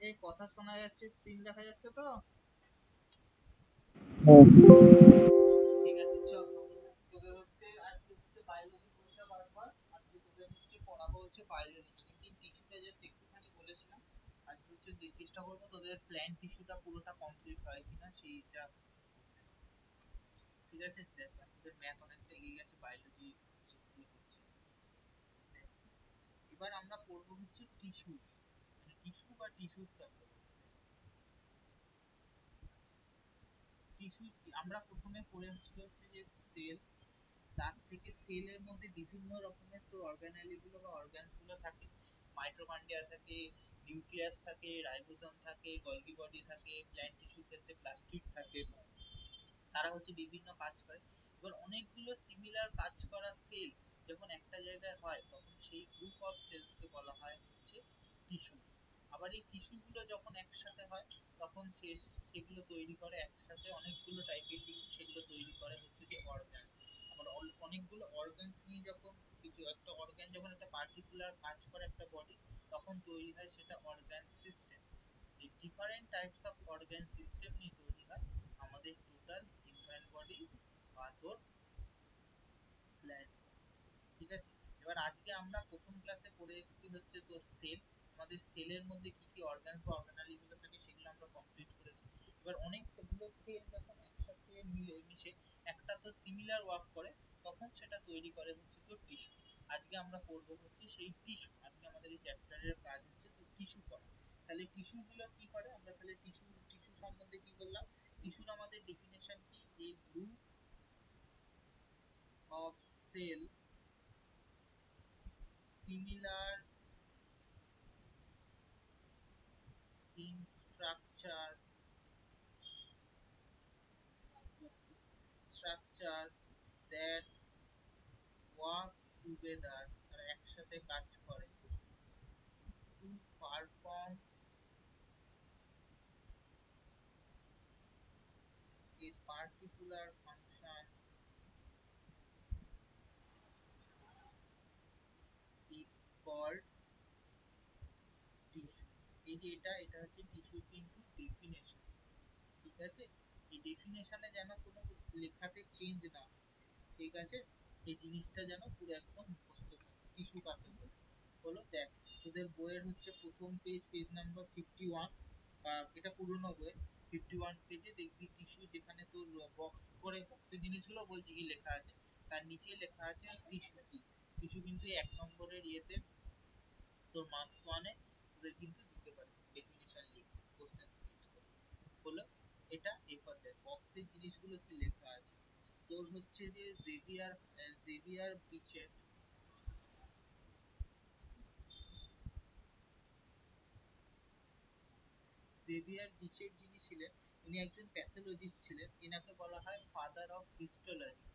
এই কথা শোনা যাচ্ছে, স্ক্রিন দেখা যাচ্ছে তো? হ্যাঁ। ঠিক আছে, চল। তোদের হচ্ছে আজকে হচ্ছে বায়োলজি বইটা বারবার আজকে তোদের হচ্ছে পড়াবো হচ্ছে বায়োলজি। আগের দিন টিস্যুটা জাস্ট একটুখানি বলেছিলাম, আজকে হচ্ছে চেষ্টা করবো তোদের প্ল্যান্ট টিস্যুটা পুরোটা কমপ্লিট হয় কিনা সেইটা। ঠিক আছে, দেখ তোদের ম্যাথ অনেকটা এগিয়ে গেছে, বায়োলজি যেগুলো হচ্ছে। দেখ, এবার আমরা পড়বো হচ্ছে টিস্যু, মানে টিস্যু বা টিস্যুস কাকে বলে। টিস্যুস কি আমরা প্রথমে পড়েছি হচ্ছে যে সেল, তার থেকে সেলের মধ্যে বিভিন্ন রকমের তো অর্গানেলি গুলো বা অর্গানস গুলো থাকে। মাইটোকন্ড্রিয়া থাকে, নিউক্লিয়াস থাকে, রাইবোসোম থাকে, গলগি বডি থাকে, প্ল্যান্ট টিস্যুর ক্ষেত্রে প্লাস্টিড থাকে। তারা হচ্ছে বিভিন্ন কাজ করে। এবার অনেকগুলো সিমিলার কাজ করা সেল যখন একটা জায়গায় হয় তখন সেই গ্রুপ অফ সেলস কে বলা হয় হচ্ছে টিস্যু। আবার এই টিস্যু গুলো যখন একসাথে হয় তখন সেগুলো তৈরি করে একসাথে অনেকগুলো টাইপের টিস্যু, সেগুলো তৈরি করে হচ্ছে যে অর্গান। আবার অনেকগুলো অর্গানস নিয়ে যখন কিছু একটা অর্গান যখন একটা পার্টিকুলার কাজ করে একটা বডি, তখন তৈরি হয় সেটা অর্গান সিস্টেম। এই different types of organ system নিয়ে তৈরি হয় আমাদের টোটাল হিউম্যান বডি বা তোর প্ল্যান্ট। ঠিক আছে, এবার আজকে আমরা প্রথম ক্লাসে পড়ে এসেছি হচ্ছে তোর সেল। আমাদের সেলের মধ্যে কি কি অর্গান বা অর্গানালি গুলো থাকে সেগুলো আমরা কমপ্লিট করেছি। এবার অনেকগুলো সেল যখন একসাথে মিশে একটা তো সিমিলার ওয়ার্ক করে, তখন সেটা তৈরি করে হচ্ছে তোর টিস্যু। আজকে আমরা পড়বো হচ্ছে সেই টিস্যু। আজকে আমাদের এই চ্যাপ্টারের কাজ হচ্ছে তোর টিস্যু পড়া। তাহলে টিস্যু গুলো কি করে, আমরা তাহলে টিস্যু টিস্যু সম্বন্ধে কি বললাম। টিস্যুর আমাদের ডেফিনেশন কি, a group of cell similar in structure that work together, তারা একসাথে কাজ করে to perform a particular function is called tissue. এই যে এটা এটা হচ্ছে টিস্যু কিন্তু ডেফিনেশন। ঠিক আছে, এই ডেফিনেশনে যেন কোনো লেখাতে চেঞ্জ না হয়। ঠিক আছে, এই জিনিসটা যেন পুরো একদম মুখস্থ থাকে। টিস্যু কাকে বলে হলো, দেখ তোদের বইয়ের হচ্ছে প্রথম পেজ, পেজ নাম্বার 51, বা এটা পুরনো বই, 51 পেজে দেখবি টিস্যু, যেখানে তোর বক্স করে বক্সের জিনিসগুলো বলছি কি লেখা আছে, তার নিচে লেখা আছে টিস্যু কি। টিস্যু কিন্তু 1 নম্বরের ইয়েতে তোর মার্কস ওয়ানে তোদের কিন্তু দিতে পারে ডেফিনিশন লিখে, কোশ্চেন স্ক্রিপ্ট করে। হলো এটা। এরপর দেখ বক্সের জিনিসগুলো কি লেখা আছে। তোর হচ্ছে যে জেভিয়ার বিচেট, যিনি ছিলেন, উনি একজন প্যাথোলজিস্ট ছিলেন। এনাকে বলা হয় ফাদার অফ হিস্টোলজি।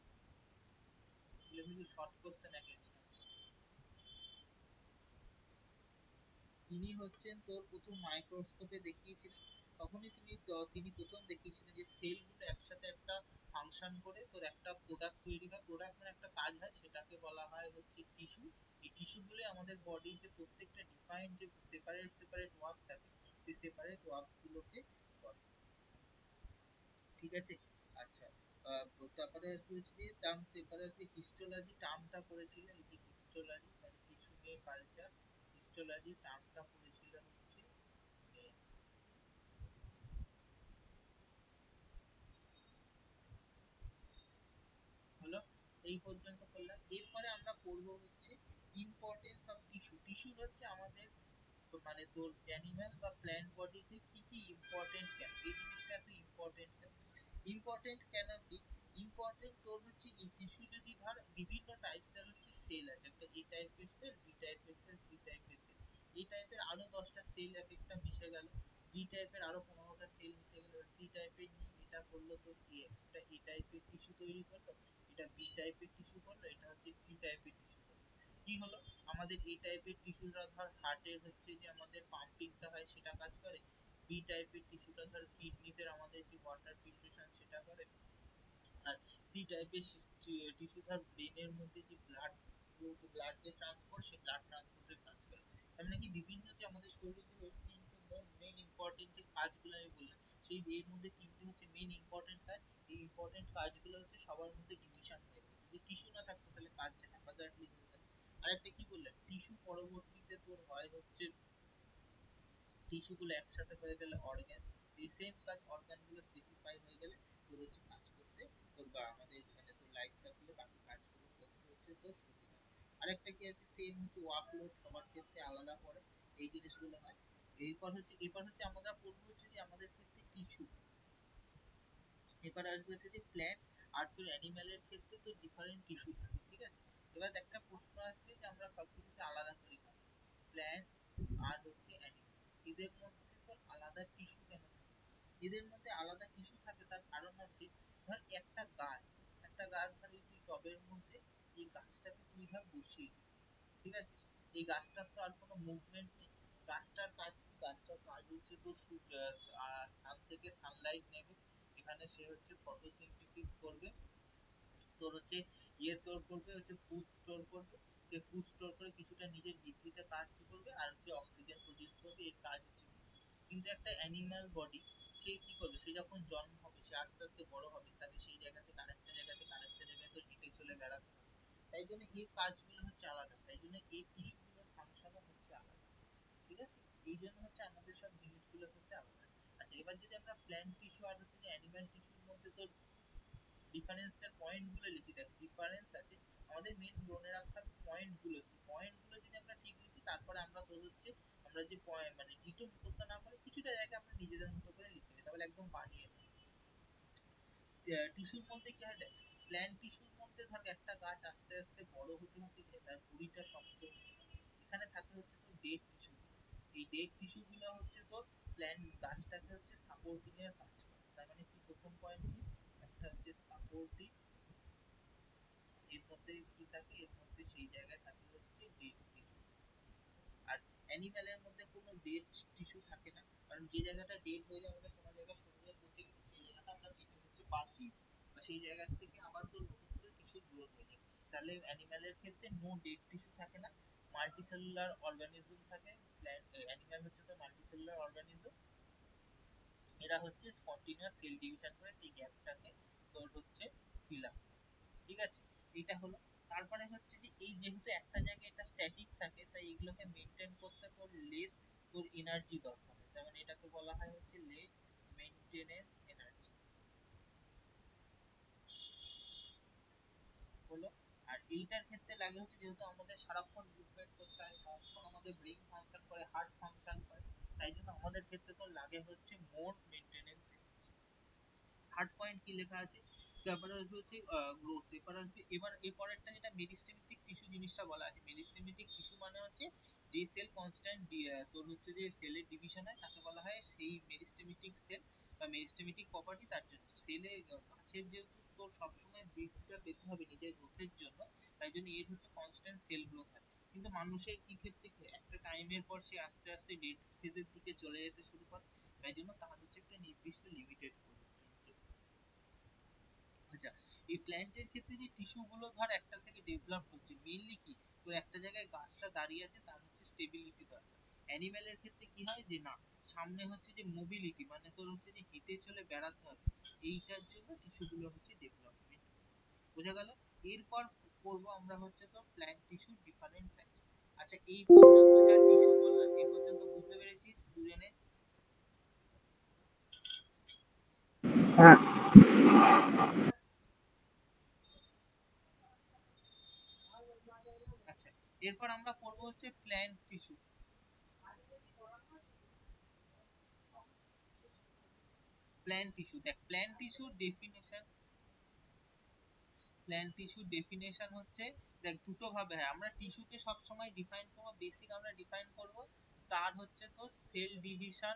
এগুলো কিন্তু শর্ট কোশ্চেন এক একটা। তিনি হচ্ছেন তোর প্রথম মাইক্রোস্কোপে দেখিয়েছিলেন। তখনই তিনি প্রথম দেখিয়েছিলেন যে সেলগুলো একসাথে একটা ফাংশন করে তোর একটা প্রোডাক্ট তৈরি হয়। প্রোডাক্ট মানে একটা কাজ হয়, সেটাকে বলা হয় হচ্ছে টিস্যু। এই টিস্যুগুলো আমাদের বডির যে প্রত্যেকটা ডিফাইন্ড যে সেপারেট সেপারেট ওয়ার্ক থাকে, সেই সেপারেট ওয়ার্ক গুলোকে করে। ঠিক আছে, আচ্ছা। তারপরে বলছি যে টার্ম সেপারেটলি হিস্টোলজি টার্মটা করেছিল, এই যে হিস্টোলজি মানে টিস্যু নিয়ে কালচার, হিস্টোলজি টার্মটা করেছিল হচ্ছে মেল। হলো, এই পর্যন্ত করলাম। এরপরে আমরা পড়বো হচ্ছে ইম্পর্টেন্স অফ টিস্যু। টিস্যু হচ্ছে আমাদের তো মানে তোর অ্যানিমাল বা প্ল্যান্ট বডিতে কি কি ইম্পর্টেন্ট কেন, এই জিনিসটা এত ইম্পর্টেন্ট কেন। ইম্পর্টেন্ট কেন কি, ইম্পর্টেন্ট তোর হচ্ছে এই টিস্যু যদি ধর বিভিন্ন টাইপসের হচ্ছে সেল আছে, একটা এ টাইপের সেল, বি টাইপের সেল, সি টাইপের সেল, এই টাইপের আরো 10টা সেল এক একটা মিশে গেল, বি টাইপের আরো 15টা সেল মিশে গেল, সি টাইপের নিয়ে এটা করলো তোর একটা এ টাইপের টিস্যু তৈরি করলো, এটা বি টাইপের টিস্যু করলো, এটা হচ্ছে সি টাইপের টিস্যু করলো। কি হলো, আমাদের এই টাইপের টিস্যুটা ধর হার্টের হচ্ছে যে আমাদের পাম্পিংটা হয় সেটা কাজ করে, বি টাইপের টিস্যুটা ধর কিডনিতে আমাদের যে ওয়াটার ফিল্ট্রেশন সেটা করে, আর সি টাইপের টিস্যু ধর ব্রেনের মধ্যে যে ব্লাড যে ট্রান্সপোর্ট, সেই ব্লাড ট্রান্সপোর্টের কাজ করে। তার মানে কি বিভিন্ন যে আমাদের শরীরে যে মেইন ইম্পর্টেন্ট যে কাজগুলো আমি বললাম, সেই এর মধ্যে তিনটে হচ্ছে মেইন ইম্পর্টেন্ট কাজ। এই ইম্পর্টেন্ট কাজগুলো হচ্ছে সবার মধ্যে ডিভিশন হয়ে যাবে, যদি টিস্যু না থাকতো তাহলে কাজটা হ্যাপাজার্ডলি হয়ে যেত। আর একটা কি বললাম, টিস্যু পরবর্তীতে তোর হয় হচ্ছে টিস্যু গুলো একসাথে হয়ে গেলে অর্গান, এই সেম কাজ অর্গান গুলো স্পেসিফাই হয়ে গেলে তোর হচ্ছে কাজ করতে তোর বা আমাদের মানে তোর লাইফ সাইকেলে বাকি কাজগুলো করতে হচ্ছে তোর সুবিধা। আরেকটা কি আছে, সেম হচ্ছে ওয়ার্কলোড সবার ক্ষেত্রে আলাদা পড়ে, এই জিনিসগুলো হয়। এরপর হচ্ছে আমরা পড়বো হচ্ছে যে আমাদের ক্ষেত্রে টিস্যু, এবার আসবে হচ্ছে যে প্ল্যান্ট আর তোর অ্যানিমালের ক্ষেত্রে তোর ডিফারেন্ট টিস্যু থাকে, ঠিক আছে। এবার একটা প্রশ্ন আসবে যে আমরা সবকিছুতে আলাদা করি কেন, প্ল্যান্ট আর হচ্ছে অ্যানিমাল, এদের মধ্যে তোর আলাদা টিস্যু কেন থাকে? এদের মধ্যে আলাদা টিস্যু থাকে তার কারণ হচ্ছে, ধর একটা গাছ ধর এই তুই টবের মধ্যে এই গাছটাকে তুই ধর বসিয়ে দিলি, ঠিক আছে। এই গাছটার তো আর কোনো মুভমেন্ট নেই, গাছটার কাজ কি, গাছটার কাজ হচ্ছে তোর সূর্য সান থেকে সানলাইট নেবে, এখানে সে হচ্ছে ফটোসিনথেসিস করবে, তোর হচ্ছে তোর করবে হচ্ছে ফুড স্টোর করবে, সে ফুড স্টোর করে কিছুটা নিজের বৃদ্ধিতে কাজ করবে আর হচ্ছে অক্সিজেন প্রডিউস করবে, এর কাজ হচ্ছে। কিন্তু একটা অ্যানিমাল বডি, সে কি করবে, সে যখন জন্ম হবে সে আস্তে আস্তে বড় হবে, তাকে সেই জায়গা থেকে আরেকটা জায়গায় তো হেঁটে চলে বেড়াতে হবে, তাই জন্য এই কাজগুলো হচ্ছে আলাদা, তাই জন্য এই টিস্যুগুলোর ফাংশনও হচ্ছে আলাদা, ঠিক আছে। এই জন্য হচ্ছে আমাদের সব জিনিসগুলো হচ্ছে আলাদা। আচ্ছা, এবার যদি আমরা প্ল্যান্ট টিস্যু আর হচ্ছে যে অ্যানিমাল টিস্যুর মধ্যে তো ডিফারেন্সের পয়েন্ট গুলো লিখি, দেখ ডিফারেন্স আছে, আমাদের মেন মনে রাখতে হবে পয়েন্ট গুলো কি, পয়েন্ট গুলো যদি আমরা ঠিক লিখি তারপরে আমরা তোর হচ্ছে আমরা যে পয়েন্ট মানে ডিটো মুখস্থ না করে কিছুটা জায়গা আমরা নিজেদের মতো করে লিখতে হবে, তাহলে একদম বানিয়ে টিস্যুর মধ্যে কি হয় দেখ, প্ল্যান্ট টিস্যুর মধ্যে ধর একটা গাছ আস্তে আস্তে বড় হতে হতে গিয়ে তার কুড়িটা শক্ত হয়ে যায়, এখানে থাকে হচ্ছে তোর ডেড টিস্যু, এই ডেড টিস্যু গুলো হচ্ছে তোর প্ল্যান্ট গাছটাকে হচ্ছে সাপোর্টিং এর কাজ করে, তার মানে কি প্রথম পয়েন্ট কি, একটা হচ্ছে সাপোর্টিং, এর মধ্যে কি থাকে, এর মধ্যে সেই জায়গায় থাকে হচ্ছে ডেড টিস্যু। আর অ্যানিম্যালের মধ্যে কোনো ডেড টিস্যু থাকে না, কারণ যে জায়গাটা ডেড হয়ে যায় আমাদের কোনো জায়গায় শরীরে পচে গেছে সেই জায়গাটা আমরা কেটে হচ্ছে বাদ দিই, বা সেই জায়গা থেকে আবার তোর নতুন করে টিস্যু গ্রোথ হয়ে যায়। তাহলে অ্যানিম্যালের ক্ষেত্রে নো ডেড টিস্যু থাকে না, মাল্টিসেলুলার অর্গানিজম থাকে, অ্যানিম্যাল হচ্ছে তো মাল্টিসেলুলার অর্গানিজম, এরা হচ্ছে কন্টিনিউয়াস সেল ডিভিশন করে সেই গ্যাপটাকে তোর হচ্ছে ফিল আপ, ঠিক আছে। এটা হলো, তারপরে হচ্ছে যে এই যেহেতু একটা জায়গায় এটা স্ট্যাটিক থাকে তাই এগুলোকে মেনটেন করতে তোর লেস তোর এনার্জি দরকার হয়, যেমন এটাকে বলা হয় হচ্ছে লেস মেইনটেনেন্স এনার্জি হলো। আর এইটার ক্ষেত্রে লাগে হচ্ছে যেহেতু আমাদের সারাক্ষণ মুভমেন্ট করতে হয়, সারাক্ষণ আমাদের ব্রেইন ফাংশন করে, হার্ট ফাংশন করে, তাই জন্য আমাদের ক্ষেত্রে তো লাগে হচ্ছে মোর মেইনটেনেন্স এনার্জি। থার্ড পয়েন্ট কি লেখা আছে, তারপরে আসবে হচ্ছে গ্রোথ, এরপর আসবে এবার এরপরেরটা যেটা মেরিস্টেমেটিক টিস্যু জিনিসটা বলা আছে, মেরিস্টেমেটিক টিস্যু মানে হচ্ছে যে সেল কনস্ট্যান্ট তোর হচ্ছে যে সেলের ডিভিশন হয় তাকে বলা হয় সেই মেরিস্টেমেটিক সেল বা মেরিস্টেমেটিক প্রপার্টি, তার জন্য সেলে গাছের যেহেতু তোর সবসময় বৃদ্ধিটা পেতে হবে নিজের গ্রোথের জন্য, তাই জন্য এর হচ্ছে কনস্ট্যান্ট সেল গ্রোথ হয়। কিন্তু মানুষের কি ক্ষেত্রে একটা টাইমের পর সে আস্তে আস্তে ডেড ফেজের দিকে চলে যেতে শুরু করে, তাই জন্য তার হচ্ছে একটা নির্দিষ্ট লিমিটেড আচ্ছা। এই প্ল্যান্টের ক্ষেত্রে যে টিস্যু গুলো ধর একটা থেকে ডেভেলপ হচ্ছে মেইনলি কি, তো একটা জায়গায় গাছটা দাঁড়িয়ে আছে তার হচ্ছে স্টেবিলিটি দরকার। অ্যানিমেলের ক্ষেত্রে কি হয় যে না, সামনে হচ্ছে যে মোবিলিটি মানে তোর হচ্ছে যে হেঁটে চলে বেড়াতে হবে, এইটার জন্য টিস্যু গুলো হচ্ছে ডেভেলপমেন্ট, বোঝা গেল। এরপর করব আমরা হচ্ছে তো প্ল্যান্ট টিস্যু ডিফারেন্ট টাইপস। আচ্ছা, এই পর্যন্ত যা টিস্যু বললাম এই পর্যন্ত বুঝতে পেরেছিস দুজনে? হ্যাঁ। আচ্ছা, এরপর আমরা পড়বো হচ্ছে প্ল্যান্ট টিস্যু। প্ল্যান্ট টিস্যু দেখ, plant tissue definition, plant tissue definition হচ্ছে দেখ দুটো ভাবে হয়, আমরা টিস্যুকে সব সময় ডিফাইন করব, বেসিক আমরা ডিফাইন করব তার হচ্ছে তো সেল ডিভিশন,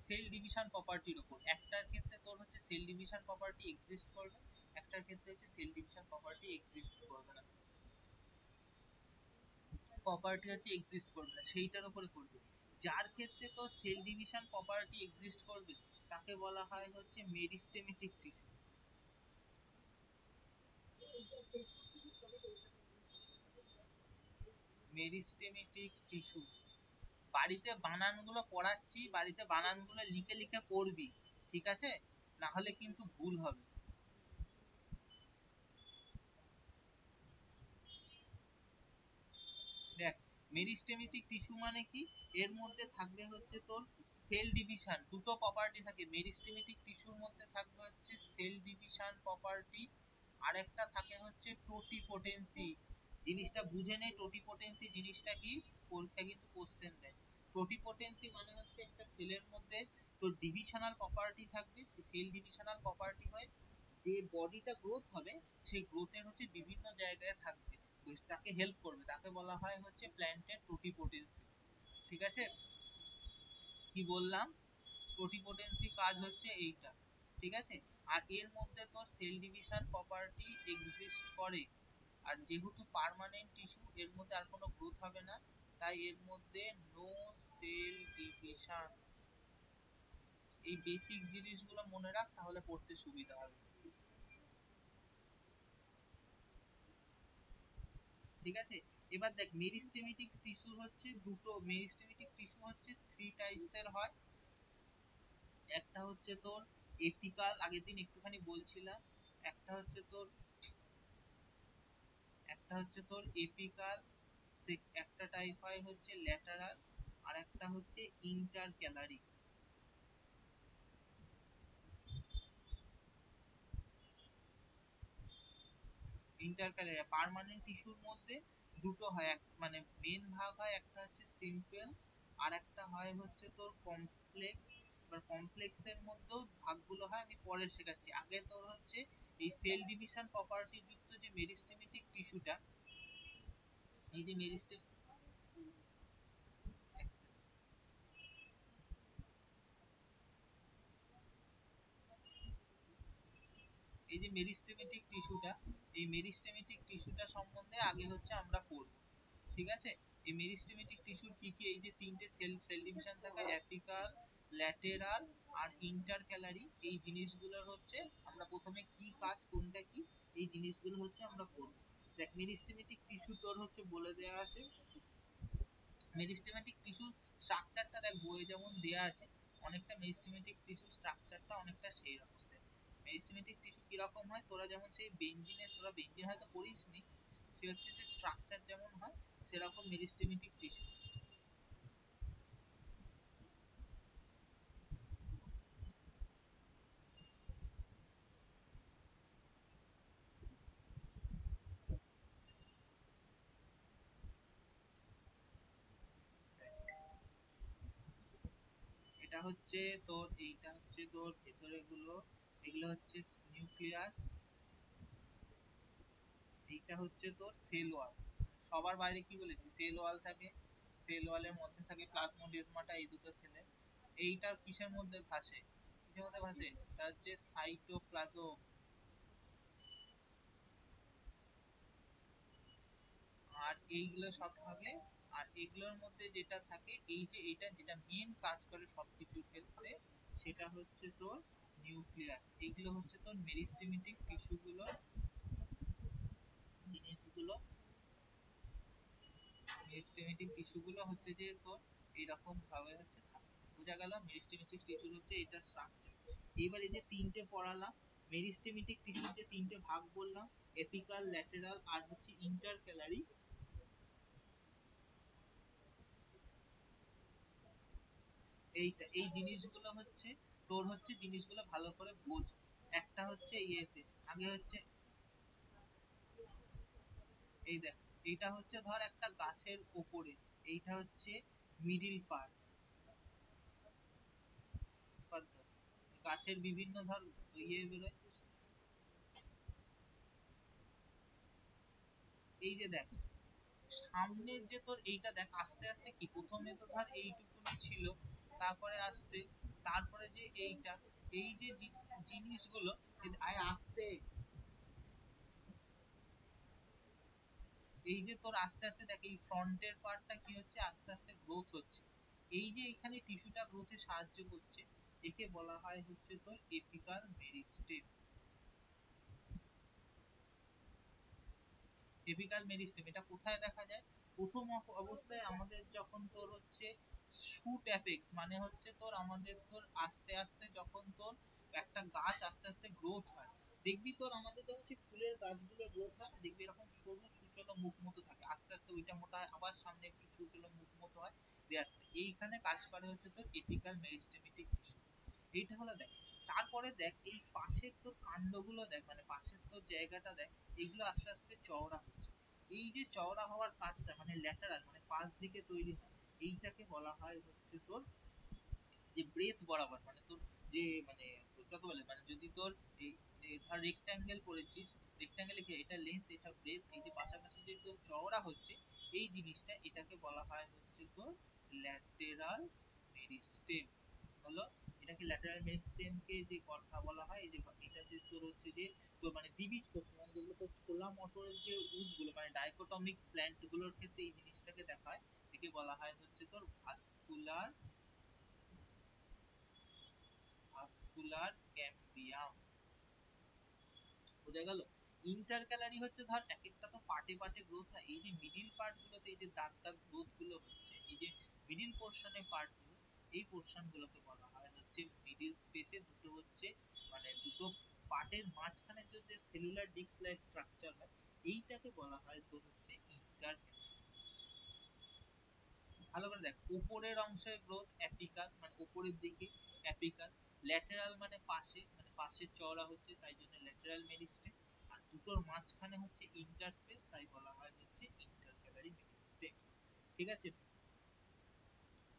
সেল ডিভিশন প্রপার্টির উপর, একটার ক্ষেত্রে তোর হচ্ছে সেল ডিভিশন প্রপার্টি এক্সিস্ট করবে, একটার ক্ষেত্রে হচ্ছে সেল ডিভিশন প্রপার্টি এক্সিস্ট করবে না, প্রপার্টি হচ্ছে এক্সিস্ট করবে না সেইটার উপরে করবে। যার ক্ষেত্রে তো সেল ডিভিশন প্রপার্টি এক্সিস্ট করবে তাকে বলা হয় হচ্ছে মেরিস্টেমেটিক টিস্যু, মেরিস্টেমেটিক টিস্যু। বাড়িতে বানানগুলো পড়াচ্ছি, বাড়িতে বানানগুলো লিখে লিখে পড়বি, ঠিক আছে? না হলে কিন্তু ভুল হবে। দেখ, মেরিস্টেমেটিক টিস্যু মানে কি, এর মধ্যে থাকবে হচ্ছে তোর সেল ডিভিশন, দুটো প্রপার্টি থাকে মেরিস্টেমেটিক টিস্যুর মধ্যে, থাকবে হচ্ছে সেল ডিভিশন প্রপার্টি, আর একটা থাকে হচ্ছে টোটিপোটেন্সি। জিনিসটা বুঝে নে, টোটিপোটেন্সি জিনিসটা কি, পরীক্ষা কিন্তু কোশ্চেন দেয়। টোটিপোটেন্সি মানে হচ্ছে একটা সেলের মধ্যে তোর ডিভিশনাল প্রপার্টি থাকবে, সেই সেল ডিভিশনাল প্রপার্টি হয় যে বডিটা গ্রোথ হবে, সেই গ্রোথের হচ্ছে বিভিন্ন জায়গায় থাকবে, তাকে হেল্প করবে, তাকে বলা হয় হচ্ছে প্ল্যান্টের টোটিপোটেন্সি। ঠিক আছে, কি বললাম, টোটিপোটেন্সি কাজ হচ্ছে এইটা, ঠিক আছে? আর এর মধ্যে তো সেল ডিভিশন প্রপার্টি এক্সিস্ট করে, আর যেহেতু পার্মানেন্ট টিস্যু, এর মধ্যে আর কোনো গ্রোথ হবে না, তাই এর মধ্যে নো সেল ডিভিশন। এই বেসিক জিনিসগুলো মনে রাখ, তাহলে পড়তে সুবিধা হবে। ঠিক আছে, এবার দেখ মেরিস্টেমেটিক টিস্যু হচ্ছে দুটো, মেরিস্টেমেটিক টিস্যু হচ্ছে থ্রি টাইপস এর হয়। একটা হচ্ছে তোর এপিকাল, আগের দিন একটুখানি বলছিলাম, একটা হচ্ছে তোর এপিকাল, একটা টাইপ হয় হচ্ছে ল্যাটারাল, আর একটা হচ্ছে ইন্টারক্যালারি। ইন্টারক্যালারি পার্মানেন্ট টিস্যুর মধ্যে দুটো হয়, মানে মেন ভাগ হয়, একটা হচ্ছে সিম্পল, আর একটা হয় হচ্ছে তোর কমপ্লেক্স। এবার কমপ্লেক্স এর মধ্যেও ভাগগুলো হয়, আমি পরে শেখাচ্ছি। আগে তোর হচ্ছে এই সেল ডিভিশন প্রপার্টি যুক্ত যে মেরিস্টেমেটিক টিস্যুটা, এই যে মেরিস্টেম, এই যে মেরিস্টেমেটিক টিস্যুটা, এই মেরিস্টেমেটিক টিস্যুটা সম্বন্ধে আগে হচ্ছে আমরা পড়ব। ঠিক আছে, এই মেরিস্টেমেটিক টিস্যুর কি কি, এই যে তিনটে সেল ডিভিশন থাকে, অ্যাপিকাল, ল্যাটেরাল আর ইন্টারক্যালারি, এই জিনিসগুলো হচ্ছে আমরা প্রথমে কি কাজ, কোনটা কি, এই জিনিসগুলো হচ্ছে আমরা পড়ব। দেখ মেরিস্টেমেটিক টিস্যু তোর হচ্ছে বলে দেয়া আছে, মেরিস্টেমেটিক টিস্যুর স্ট্রাকচারটা দেখ বইয়ে যেমন দেয়া আছে, অনেকটা মেরিস্টেমেটিক টিস্যুর স্ট্রাকচারটা অনেকটা সেই রকম। মেরিস্টেমেটিক টিস্যু কি রকম হয়, তোরা যেমন সেই বেঞ্জিনের, তোরা বেঞ্জিন হয়তো পড়িসনি, সে হচ্ছে যে স্ট্রাকচার যেমন হয় সেরকম মেরিস্টেমেটিক টিস্যু। এটা হচ্ছে তোর, এইটা হচ্ছে তোর ভেতরে গুলো, এগুলো হচ্ছে নিউক্লিয়াস, এইটা হচ্ছে তোর সেল ওয়াল। সবার বাইরে কি বলেছি, সেল ওয়াল থাকে, সেল ওয়ালের মধ্যে থাকে প্লাজমোডেজমাটা, এই দুটো সেলের। এইটার কিসের মধ্যে ভাসে, কিসের মধ্যে ভাসে, এটা হচ্ছে সাইটোপ্লাজম। আর এইগুলো সব থাকে, আর এগুলোর মধ্যে যেটা থাকে, এই যে এটা যেটা মেন কাজ করে সবকিছুর ক্ষেত্রে, সেটা হচ্ছে তোর নিউক্লিয়াস। এইগুলো হচ্ছে তোর মেরিস্টেমেটিক টিস্যু গুলো, জিনিসগুলো, মেরিস্টেমেটিক টিস্যু গুলো হচ্ছে যে তোর এইরকম ভাবে হচ্ছে থাকে। বোঝা গেল মেরিস্টেমেটিক টিস্যু হচ্ছে এটা স্ট্রাকচার। এবার এই যে তিনটে পড়ালাম, মেরিস্টেমেটিক টিস্যুর যে তিনটে ভাগ বললাম, এপিকাল, ল্যাটেরাল আর হচ্ছে ইন্টারক্যালারি, এইটা এই জিনিসগুলো হচ্ছে তোর হচ্ছে জিনিসগুলো ভালো করে বোঝ। একটা হচ্ছে ইয়েতে, আগে হচ্ছে এই দেখ, এইটা হচ্ছে ধর একটা গাছের উপরে, এইটা হচ্ছে মিডিল পার্ট, গাছের বিভিন্ন ধর ইয়ে বেরোয়, এই যে দেখ সামনের যে তোর এইটা দেখ, আস্তে আস্তে কি, প্রথমে তো ধর এইটুকুনি ছিল, তারপরে আস্তে, তারপরে যে এইটা, এই যে জিনিসগুলো, আয় আস্তে, এই যে তোর আস্তে আস্তে দেখ এই ফ্রন্টের পার্টটা কি হচ্ছে, আস্তে আস্তে গ্রোথ হচ্ছে, এই যে এখানে টিস্যুটা গ্রোথে সাহায্য করছে, একে বলা হয় হচ্ছে তোর এপিকাল মেরিস্টেম। এপিকাল মেরিস্টেম এটা কোথায় দেখা যায়, প্রথম অবস্থায় আমাদের যখন তোর হচ্ছে শুট অ্যাপেক্স মানে হচ্ছে তোর আমাদের তোর আস্তে আস্তে যখন তোর একটা গাছ আস্তে আস্তে গ্রোথ হয়, দেখবি তোর আমাদের যখন সেই ফুলের গাছগুলো গ্রোথ হয় দেখবি এরকম সরু সূচলো মুখ মতো থাকে, আস্তে আস্তে ওইটা মোটা হয়, আবার সামনে একটু সূচলো মুখ মতো হয় দিয়ে আস্তে এইখানে কাজ করে হচ্ছে তোর এপিকাল মেরিস্টেমেটিক টিস্যু। এইটা হলো দেখ। তারপরে দেখ এই পাশের তোর কাণ্ডগুলো দেখ, মানে পাশের তোর জায়গাটা দেখ, এইগুলো আস্তে আস্তে চওড়া হচ্ছে। এই যে চওড়া হওয়ার কাজটা মানে ল্যাটারাল মানে পাশ দিকে তৈরি হয়, এইটাকে বলা হয় হচ্ছে তোর যে ব্রেথ বরাবর, মানে তোর যে মানে তোর কত বলে মানে যদি তোর এই ধর রেক্ট্যাঙ্গেল করেছিস, রেক্ট্যাঙ্গেলে কি এটা লেন্থ এটা ব্রেথ, এই যে পাশাপাশি যে তোর চওড়া হচ্ছে এই জিনিসটা, এটাকে বলা হয় হচ্ছে তোর ল্যাটেরাল মেরিস্টেম। হলো এটাকে ল্যাটেরাল মেরিস্টেম কে যে কথা বলা হয়, এই যে এটা যে তোর হচ্ছে যে তোর মানে দ্বিবীজপত্রী মানে যেগুলো তোর ছোলা মটরের যে উডগুলো মানে ডাইকোটমিক প্ল্যান্ট গুলোর ক্ষেত্রে এই জিনিসটাকে দেখা হয়, একে বলা হয় হচ্ছে তোর ভাস্কুলার ভাস্কুলার ক্যাম্বিয়াম। বোঝা গেল? ইন্টারক্যালারি হচ্ছে ধর এক একটা তো পার্টে পার্টে গ্রোথ হয়, এই যে মিডিল পার্ট গুলোতে এই যে দাগ দাগ গ্রোথ গুলো হচ্ছে, এই যে মিডিল পোরশনের পার্ট গুলো, এই পোরশন গুলোকে বলা হয় হচ্ছে মিডিল স্পেসে দুটো হচ্ছে মানে দুটো পার্টের মাঝখানে যে সেলুলার ডিস্ক লাইক স্ট্রাকচার হয়, এইটাকে বলা হয় তোর হচ্ছে ইন্টারক্যালারি। ভালো করে দেখ, উপরের অংশের গ্রোথ অ্যাপিকাল মানে উপরের দিকে অ্যাপিকাল, ল্যাটেরাল মানে পাশে মানে পাশে চওড়া হচ্ছে তাই জন্য ল্যাটেরাল মেরিস্টেম, আর দুটোর মাঝখানে হচ্ছে ইন্টারস্পেস তাই বলা হয় হচ্ছে ইন্টারক্যালারি মেরিস্টেম। ঠিক আছে?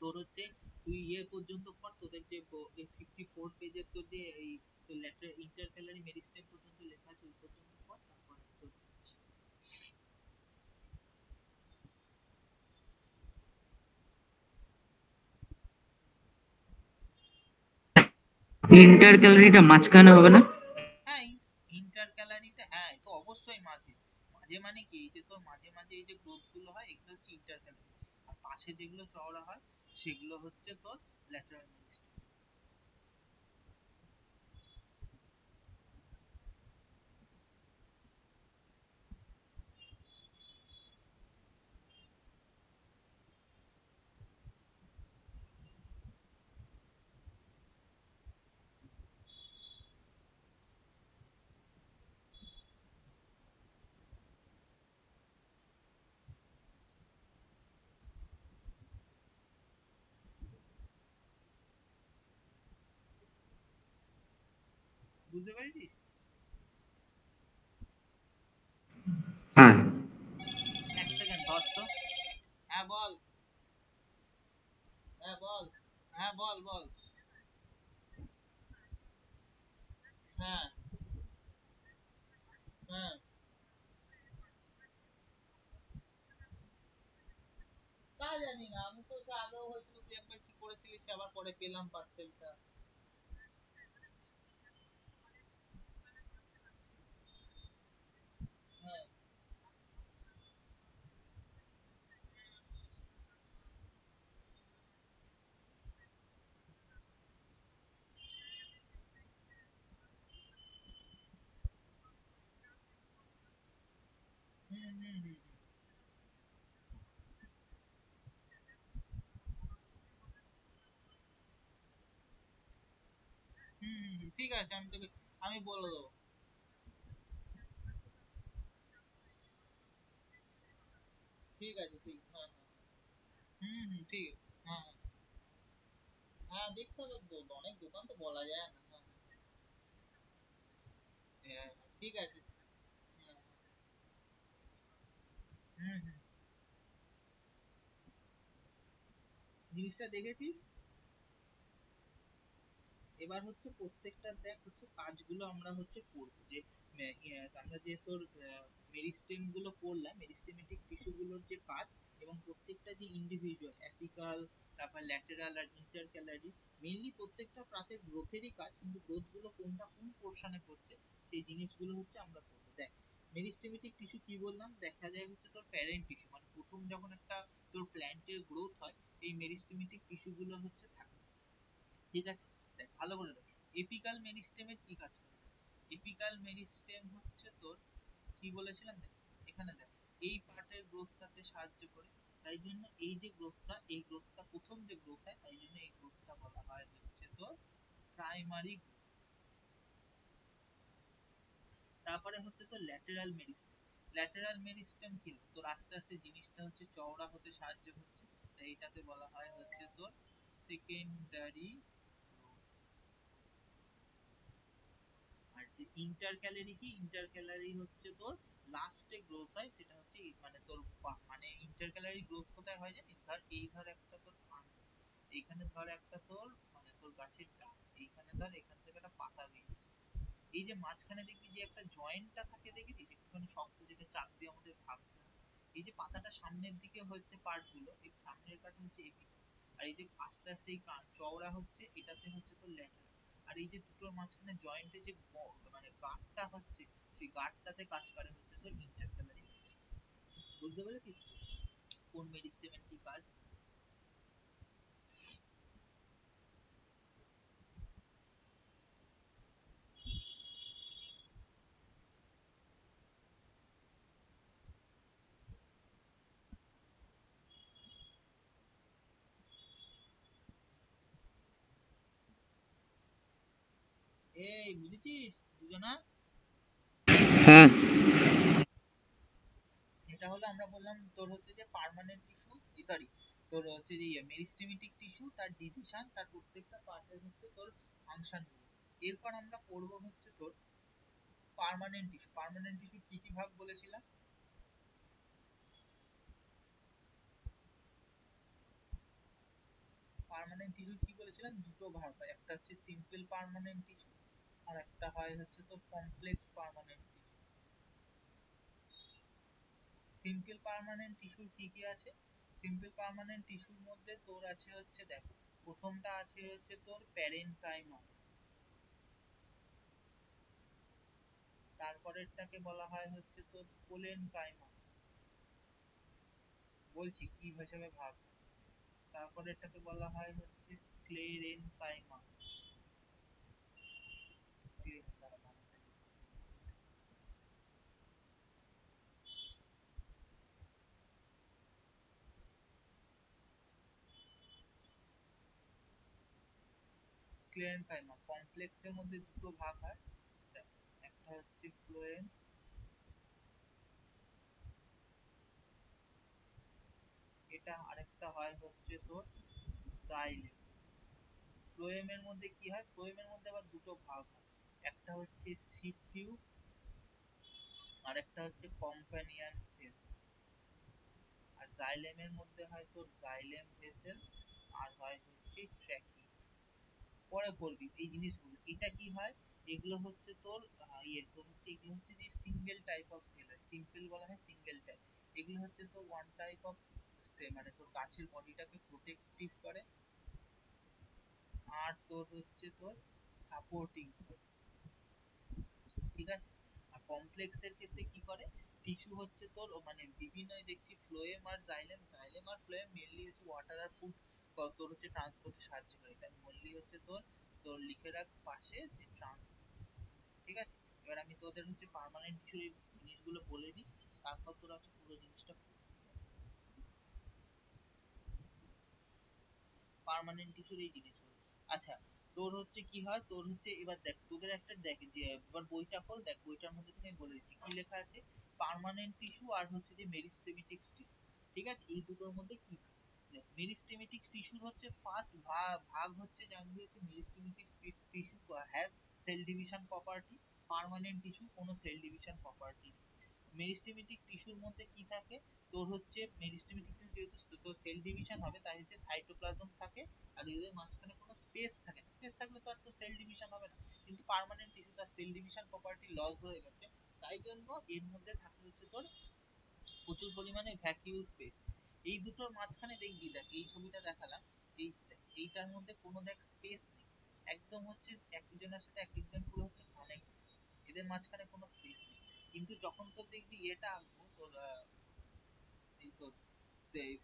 তোর হচ্ছে তুই ইয়ে পর্যন্ত পর, তোদের যে 54 পেজের তোর যে এই তোর ল্যাটেরাল ইন্টারক্যালারি মেরিস্টেম পর্যন্ত লেখা আছে ওই পর্যন্ত পর, তারপরে তোর ইন্টার ক্যালোরিটা মাঝখানে হবে না? হ্যাঁ ইন্টারক্যালারিটা হ্যাঁ তো অবশ্যই মাঝে মাঝে মানে কি এই যে তোর মাঝে মাঝে এই যে গ্রোথ গুলো হয় এগুলো হচ্ছে ইন্টারক্যালারি, আর পাশে যেগুলো চওড়া হয় সেগুলো হচ্ছে তোর ল্যাটেরাল মেরিস্টেম। বুঝতে পেরেছিস? হ্যাঁ। এক সেকেন্ড ধর তো। হ্যাঁ বল। হ্যাঁ বল। হ্যাঁ বল বল। হ্যাঁ। হ্যাঁ তা জানি না, আমি তো সে আগেও হয়েছিল তুই একবার কি করেছিলিস সে আবার পরে পেলাম পার্সেলটা। হ্যাঁ। হুম হুম হুম হুম হুম হুম, ঠিক আছে আমি তোকে আমি বলে দেবো। ঠিক আছে ঠিক, হ্যাঁ হ্যাঁ। হুম হুম ঠিক আছে। হ্যাঁ হ্যাঁ দেখতে হবে তো, অনেক দোকান তো বলা যায় না। হ্যাঁ হ্যাঁ হ্যাঁ, ঠিক আছে। হ্যাঁ, হুম হুম। জিনিসটা দেখেছিস? এবার হচ্ছে প্রত্যেকটা দেখ হচ্ছে কাজগুলো আমরা হচ্ছে করবো যে আমরা যে তোর মেরিস্টেম গুলো পড়লাম, মেরিস্টেমেটিক টিস্যু গুলোর যে কাজ এবং প্রত্যেকটা যে ইন্ডিভিজুয়াল অ্যাপিকাল তারপর ল্যাটেরাল আর ইন্টারক্যালারি, মেইনলি প্রত্যেকটা পার্টের গ্রোথেরই কাজ, কিন্তু গ্রোথ গুলো কোনটা কোন পোর্শনে করছে সেই জিনিসগুলো হচ্ছে আমরা করবো। দেখ মেরিস্টেমেটিক টিস্যু কি বললাম, দেখা যায় হচ্ছে তোর প্যারেন্ট টিস্যু মানে প্রথম যখন একটা তোর প্ল্যান্টের গ্রোথ হয় এই মেরিস্টেমেটিক টিস্যু গুলো হচ্ছে থাকে। ঠিক আছে? দেখ ভালো করে দেখ এপিকাল মেরিস্টেমের কি কাজ করে দেখ। এপিকাল মেরিস্টেম হচ্ছে তোর কি বলেছিলাম দেখ, এখানে দেখ এই পার্টের গ্রোথটাতে সাহায্য করে, তাই জন্য এই গ্রোথটা প্রথম যে গ্রোথ হয়, তাই জন্য এই গ্রোথটা বলা হয় হচ্ছে তো প্রাইমারি গ্রোথ। তারপরে হচ্ছে তো ল্যাটেরাল মেরিস্টেম। ল্যাটেরাল মেরিস্টেম কি হবে, তোর আস্তে আস্তে জিনিসটা হচ্ছে চওড়া হতে সাহায্য হচ্ছে, তাই এটাকে বলা হয় হচ্ছে তোর সেকেন্ডারি গ্রোথ। আর যে ইন্টারক্যালারি কি, ইন্টারক্যালারি হচ্ছে তোর লাস্টে গ্রোথ হয়, সেটা হচ্ছে মানে তোর মানে ইন্টারক্যালারি গ্রোথ কোথায় হয় জানিস, ধর এই ধর একটা তোর এইখানে ধর একটা তোর মানে তোর গাছের ডাল, এইখানে ধর এখান থেকে একটা পাতা বেরিয়েছে, এই যে মাঝখানে দেখবি যে একটা জয়েন্টটা থাকে, দেখেছিস একটুখানি শক্ত, যেটা চাপ দিয়ে আমাদের ভাঙতে হয়। এই যে পাতাটা সামনের দিকে হচ্ছে পার্ট গুলো, এই সামনের পার্ট হচ্ছে এপিকাল, আর এই যে আস্তে আস্তে এই চওড়া হচ্ছে, এটাতে হচ্ছে তো ল্যাটারাল। আর এই যে দুটোর মাঝখানে জয়েন্টে যে মানে গাঁটটা হচ্ছে, সেই গাঁটটাতে কাজ করে হচ্ছে তো ইন্টারক্যালারি মেরিস্টেম। বুঝতে পেরেছিস কোন মেরিস্টেমের কি কাজ? এই বুঝেছিস দুজনা? হ্যাঁ। এটা হলো আমরা বললাম তোর হচ্ছে যে পার্মানেন্ট টিস্যু, সরি তোর হচ্ছে যে মেরিস্টেমেটিক টিস্যু, তার ডিভিশন, তার প্রত্যেকটা পার্টের হচ্ছে তোর ফাংশন গুলো। এরপর আমরা পড়ব হচ্ছে তোর পার্মানেন্ট টিস্যু। পার্মানেন্ট টিস্যু কি কি ভাগ বলেছিলাম? পার্মানেন্ট টিস্যু কি বলেছিলাম, দুটো ভাগ হয়, একটা হচ্ছে সিম্পল পার্মানেন্ট টিস্যু, আর একটা হয় হচ্ছে তোর complex permanent tissue. Simple permanent টিস্যুর কি কি আছে? সিম্পল পার্মানেন্ট টিস্যুর মধ্যে তোর আছে হচ্ছে দেখ, প্রথমটা আছে হচ্ছে তোর প্যারেনকাইমা, তারপরেরটাকে বলা হয় হচ্ছে তোর কোলেনকাইমা, বলছি কি হিসেবে ভাগ। তারপরেরটাকে বলা হয় হচ্ছে স্ক্লেরেনকাইমা। স্ক্লেরেনকাইমা কমপ্লেক্সের মধ্যে দুটো ভাগ হয়, একটা হচ্ছে ফ্লোয়েম, এটা আরেকটা হয় হচ্ছে তোর জাইলেম। ফ্লোয়েমের মধ্যে কি হয়, ফ্লোয়েমের মধ্যে আবার দুটো ভাগ হয়, একটা হচ্ছে সিপ টিউব, আর একটা হচ্ছে কম্প্যানিয়ন সেল। আর জাইলেমের মধ্যে হয় তোর জাইলেম ভেসেল, আর হয় হচ্ছে ট্র্যাকি। পরে পড়বি এই জিনিসগুলো, এটা কি হয়, এগুলো হচ্ছে তোর তোর হচ্ছে এগুলো হচ্ছে যে সিঙ্গেল টাইপ অফ সেল হয়, সিম্পল বলা হয় সিঙ্গেল টাইপ। এগুলো হচ্ছে তোর ওয়ান টাইপ অফ মানে তোর গাছের বডিটাকে প্রোটেক্টিভ করে, আর তোর হচ্ছে তোর সাপোর্টিং করে, ঠিক আছে। আর কমপ্লেক্সের ক্ষেত্রে কি করে, টিস্যু হচ্ছে তোর মানে বিভিন্ন দেখছি ফ্লোয়েম আর জাইলেম, জাইলেম আর ফ্লোয়েম মেইনলি হচ্ছে ওয়াটার আর ফুড তোর হচ্ছে ট্রান্সপোর্টে সাহায্য করে, এটা মেইনলি হচ্ছে তোর তোর লিখে রাখ পাশে যে ট্রান্সপোর্ট, ঠিক আছে। এবার আমি তোদের হচ্ছে পার্মানেন্ট টিস্যুর এই জিনিসগুলো বলে দিই, তারপর তোরা হচ্ছে পুরো জিনিসটা পার্মানেন্ট টিস্যুর এই জিনিসগুলো। আচ্ছা, তোর হচ্ছে কি হয়, তোর হচ্ছে এবার দেখ তোদের একটা দেখ যে এবার বইটা খোল, দেখ বইটার মধ্যে থেকে আমি বলে দিচ্ছি কি লেখা আছে। পার্মানেন্ট টিস্যু আর হচ্ছে যে মেরিস্টেমেটিক টিস্যু, ঠিক আছে, এই দুটোর মধ্যে কি ভাগ? দেখ মেরিস্টেমেটিক টিস্যুর হচ্ছে ফার্স্ট ভাগ হচ্ছে, জানবি হচ্ছে meristematic tissue has cell division property, permanent tissue কোনো সেল ডিভিশন প্রপার্টি নেই। মেরিস্টেমেটিক টিস্যুর মধ্যে কি থাকে, তোর হচ্ছে মেরিস্টেমেটিক টিস্যু যেহেতু তোর সেল ডিভিশন হবে, তাই হচ্ছে সাইটোপ্লাজম থাকে, আর এদের মাঝখানে কোনো স্পেস থাকে না, স্পেস থাকলে তো আর তো সেল ডিভিশন হবে না। কিন্তু পার্মানেন্ট টিস্যু তার সেল ডিভিশন প্রপার্টি লস হয়ে গেছে, তাই জন্য এর মধ্যে থাকে হচ্ছে তোর প্রচুর পরিমাণে ভ্যাকিউল স্পেস। এই দুটোর মাঝখানে দেখবি, দেখ এই ছবিটা দেখালাম, এই এইটার মধ্যে কোনো দেখ স্পেস নেই, একদম হচ্ছে একজনের সাথে একজন পুরো হচ্ছে কানেক্ট, এদের মাঝখানে কোনো স্পেস নেই। কিন্তু যখন তোর দেখবি এটা আঁকবো তোর এই তোর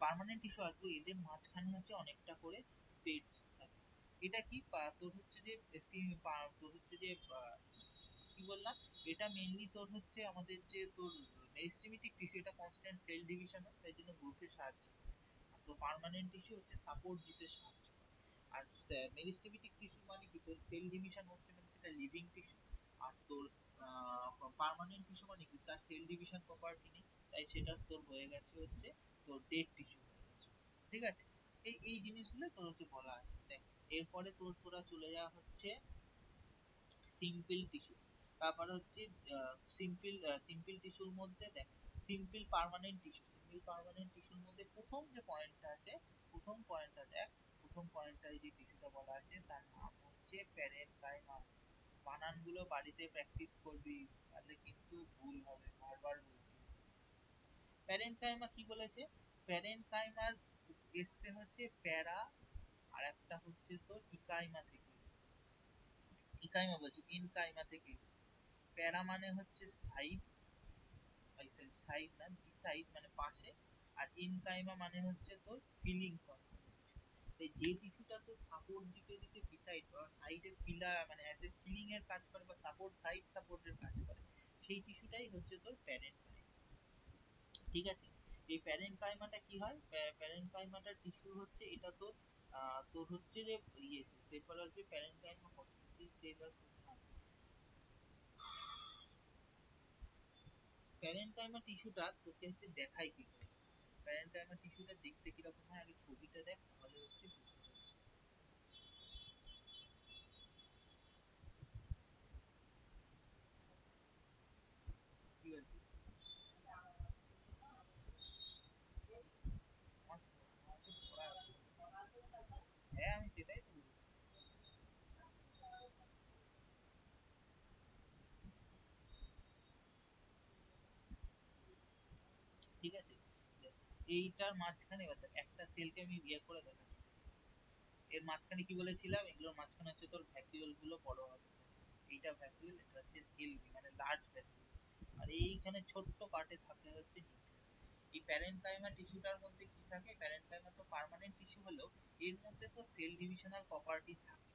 পার্মানেন্ট টিস্যু আঁকবো, এদের মাঝখানে হচ্ছে অনেকটা করে স্পেস থাকে। এটা কি তোর হচ্ছে যে তোর হচ্ছে যে কি বললাম, এটা মেইনলি তোর হচ্ছে আমাদের যে তোর মেরিস্টেমেটিক টিস্যু, এটা কনস্ট্যান্ট সেল ডিভিশন হয়, তাই জন্য গ্রোথে সাহায্য করে। আর তো পার্মানেন্ট টিস্যু হচ্ছে সাপোর্ট দিতে সাহায্য করে। আর মেরিস্টেমেটিক টিস্যু মানে কি তোর সেল ডিভিশন হচ্ছে মানে সেটা লিভিং টিস্যু। আর তোর পার্মানেন্ট টিস্যু মানে কি তার সেল ডিভিশন প্রপার্টি নেই, তাই সেটা তোর হয়ে গেছে হচ্ছে তোর ডেড টিস্যু হয়ে গেছে। ঠিক আছে, এই এই জিনিসগুলো তোর হচ্ছে বলা আছে। দেখ এরপরে তোরা চলে যাওয়া হচ্ছে সিম্পল টিস্যু। তারপর হচ্ছে সিম্পল সিম্পল টিস্যুর মধ্যে দেখ simple permanent tissue, simple permanent টিস্যুর মধ্যে প্রথম যে পয়েন্টটা আছে, প্রথম পয়েন্টটা দেখ, প্রথম পয়েন্টটায় যে টিস্যুটা বলা আছে তার নাম হচ্ছে প্যারেনকাইমা। বানানগুলো বাড়িতে প্র্যাকটিস করবি, তাহলে কিন্তু ভুল হবে, বারবার বলছি। প্যারেনকাইমা কি বলেছে? প্যারেনকাইমার এসছে হচ্ছে প্যারা, আর একটা হচ্ছে তোর ইকাইমা থেকে এসছে। ইকাইমা বলছি, ইনকাইমা থেকে এসছে। প্যারা মানে হচ্ছে সাইড, সাইড না বিসাইড মানে পাশে, আর ইনকাইমা মানে হচ্ছে তোর ফিলিং করে। এই যে টিস্যুটা তো সাপোর্ট দিতে দিতে বিসাইড বা সাইডে ফিলা মানে অ্যাজ এ ফিলিং এর কাজ করে বা সাপোর্ট সাইড সাপোর্টের কাজ করে, সেই টিস্যুটাই হচ্ছে তোর প্যারেনকাইমা। ঠিক আছে, এই প্যারেনকাইমাটা কি হয়, প্যারেনকাইমাটার টিস্যু হচ্ছে এটা তোর তোর হচ্ছে যে ইয়ে সেপারাসবি প্যারেনকাইমা ফটোসিনথেসিস সেল আর প্যারেনকাইমা টিস্যুটা তোকে হচ্ছে দেখায় কি করে। প্যারেনকাইমা টিস্যুটা দেখতে কিরকম হয় আগে ছবিটা দেখ, তাহলে হচ্ছে বুঝতে পারবি। কি হয়েছে? আমার আমার হচ্ছে পড়া আছে। হ্যাঁ আমি সেটাই তো বলছি। ঠিক আছে, দেখ, এইটার মাঝখানে এবার দেখ, একটা সেলকে আমি ইয়ে করে দেখাচ্ছি। এর মাঝখানে কি বলেছিলাম, এগুলোর মাঝখানে হচ্ছে তোর ভ্যাকুওল গুলো বড় হবে। এইটা ভ্যাকুওল, এটা হচ্ছে এলভি মানে লার্জ ভ্যাকুওল। আর এইখানে ছোট্ট পার্টে থাকে হচ্ছে নিউক্লিয়াস। এই প্যারেনকাইমা টিস্যুটার মধ্যে কি থাকে, প্যারেনকাইমা তো পার্মানেন্ট টিস্যু হলেও এর মধ্যে তো সেল ডিভিশনাল প্রপার্টি থাকে।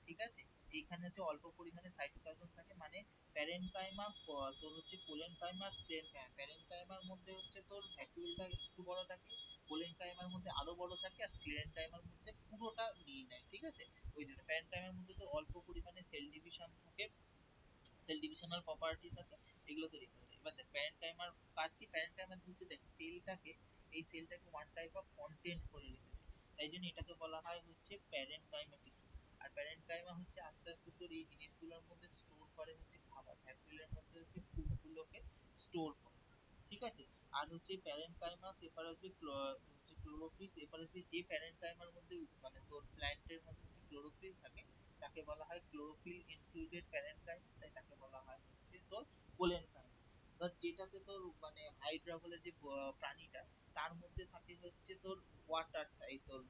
ঠিক আছে, এইখানে হচ্ছে অল্প পরিমাণে সাইটোপ্লাজম থাকে, মানে প্যারেনকাইমা তোর হচ্ছে কোলেনকাইমা আর স্ক্লেরেনকাইমা। প্যারেনকাইমার মধ্যে হচ্ছে তোর ভ্যাকুওলটা একটু বড় থাকে, কোলেনকাইমার মধ্যে আরো বড় থাকে, আর স্ক্লেরেনকাইমার মধ্যে পুরোটা নিয়ে নেয়। ঠিক আছে, ওই জন্য প্যারেনকাইমার মধ্যে তো অল্প পরিমাণে সেল ডিভিশন থাকে, সেল ডিভিশনাল প্রপার্টি থাকে, এগুলো তৈরি করে দেয়। এবার দেখ প্যারেনকাইমার কাজ কি, প্যারেনকাইমার হচ্ছে দেখ সেলটাকে, এই সেলটাকে ওয়ান টাইপ অফ কন্টেন্ট করে রেখেছে, তাই জন্য এটাকে বলা হয় হচ্ছে প্যারেনকাইমা টিস্যু। আর প্যারেনকাইমা হচ্ছে আস্তে আস্তে তোর এই জিনিসগুলোর মধ্যে স্টোর করে হচ্ছে খাবার, ভ্যাকুওলের মধ্যে হচ্ছে ফুড গুলোকে স্টোর করে। ঠিক আছে, আর হচ্ছে প্যারেনকাইমা সেপারাসলি হচ্ছে ক্লোরোফিল সেপারাসলি, যে প্যারেনকাইমার মধ্যে মানে তোর প্ল্যান্টের মধ্যে হচ্ছে ক্লোরোফিল থাকে তাকে বলা হয় ক্লোরোফিল ইনক্লুডেড প্যারেনকাইমা, তাই তাকে বলা হয় হচ্ছে তোর কোলেনকাইমা। ধর যেটাতে তোর মানে হাইড্রা বলে যে প্রাণীটা, তার মধ্যে থাকে হচ্ছে তোর ওয়াটার, এই তোর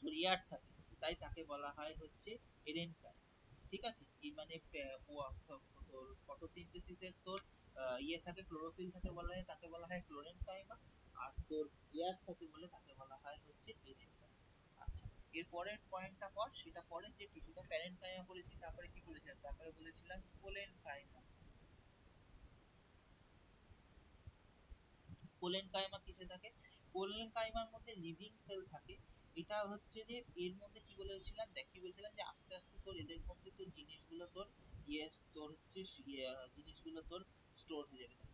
তোর এয়ার থাকে, তাই তাকে বলা হয় হচ্ছে এরেনকাইমা। ঠিক আছে, এই মানে তোর ফটোসিনথেসিসের তোর ইয়ে থাকে, ক্লোরোফিল থাকে বলা হয়, তাকে বলা হয় ক্লোরেনকাইমা। আর তোর এয়ার থাকে বলে তাকে বলা হয় হচ্ছে এরেনকাইমা। আচ্ছা, এর পরের পয়েন্টটা পর, সেটা পরে যে টিস্যুটা প্যারেনকাইমা বলেছি, তারপরে কি বলেছিলাম, তারপরে বলেছিলাম কোলেনকাইমা। কোলেনকাইমা কিসে থাকে, কোলেনকাইমার মধ্যে লিভিং সেল থাকে। এটা হচ্ছে যে এর মধ্যে কি বলেছিলাম, দেখ কি বলছিলাম যে আস্তে আস্তে তোর এদের মধ্যে তোর জিনিসগুলো তোর ইয়ে তোর হচ্ছে জিনিসগুলো তোর স্টোর হয়ে যাবে।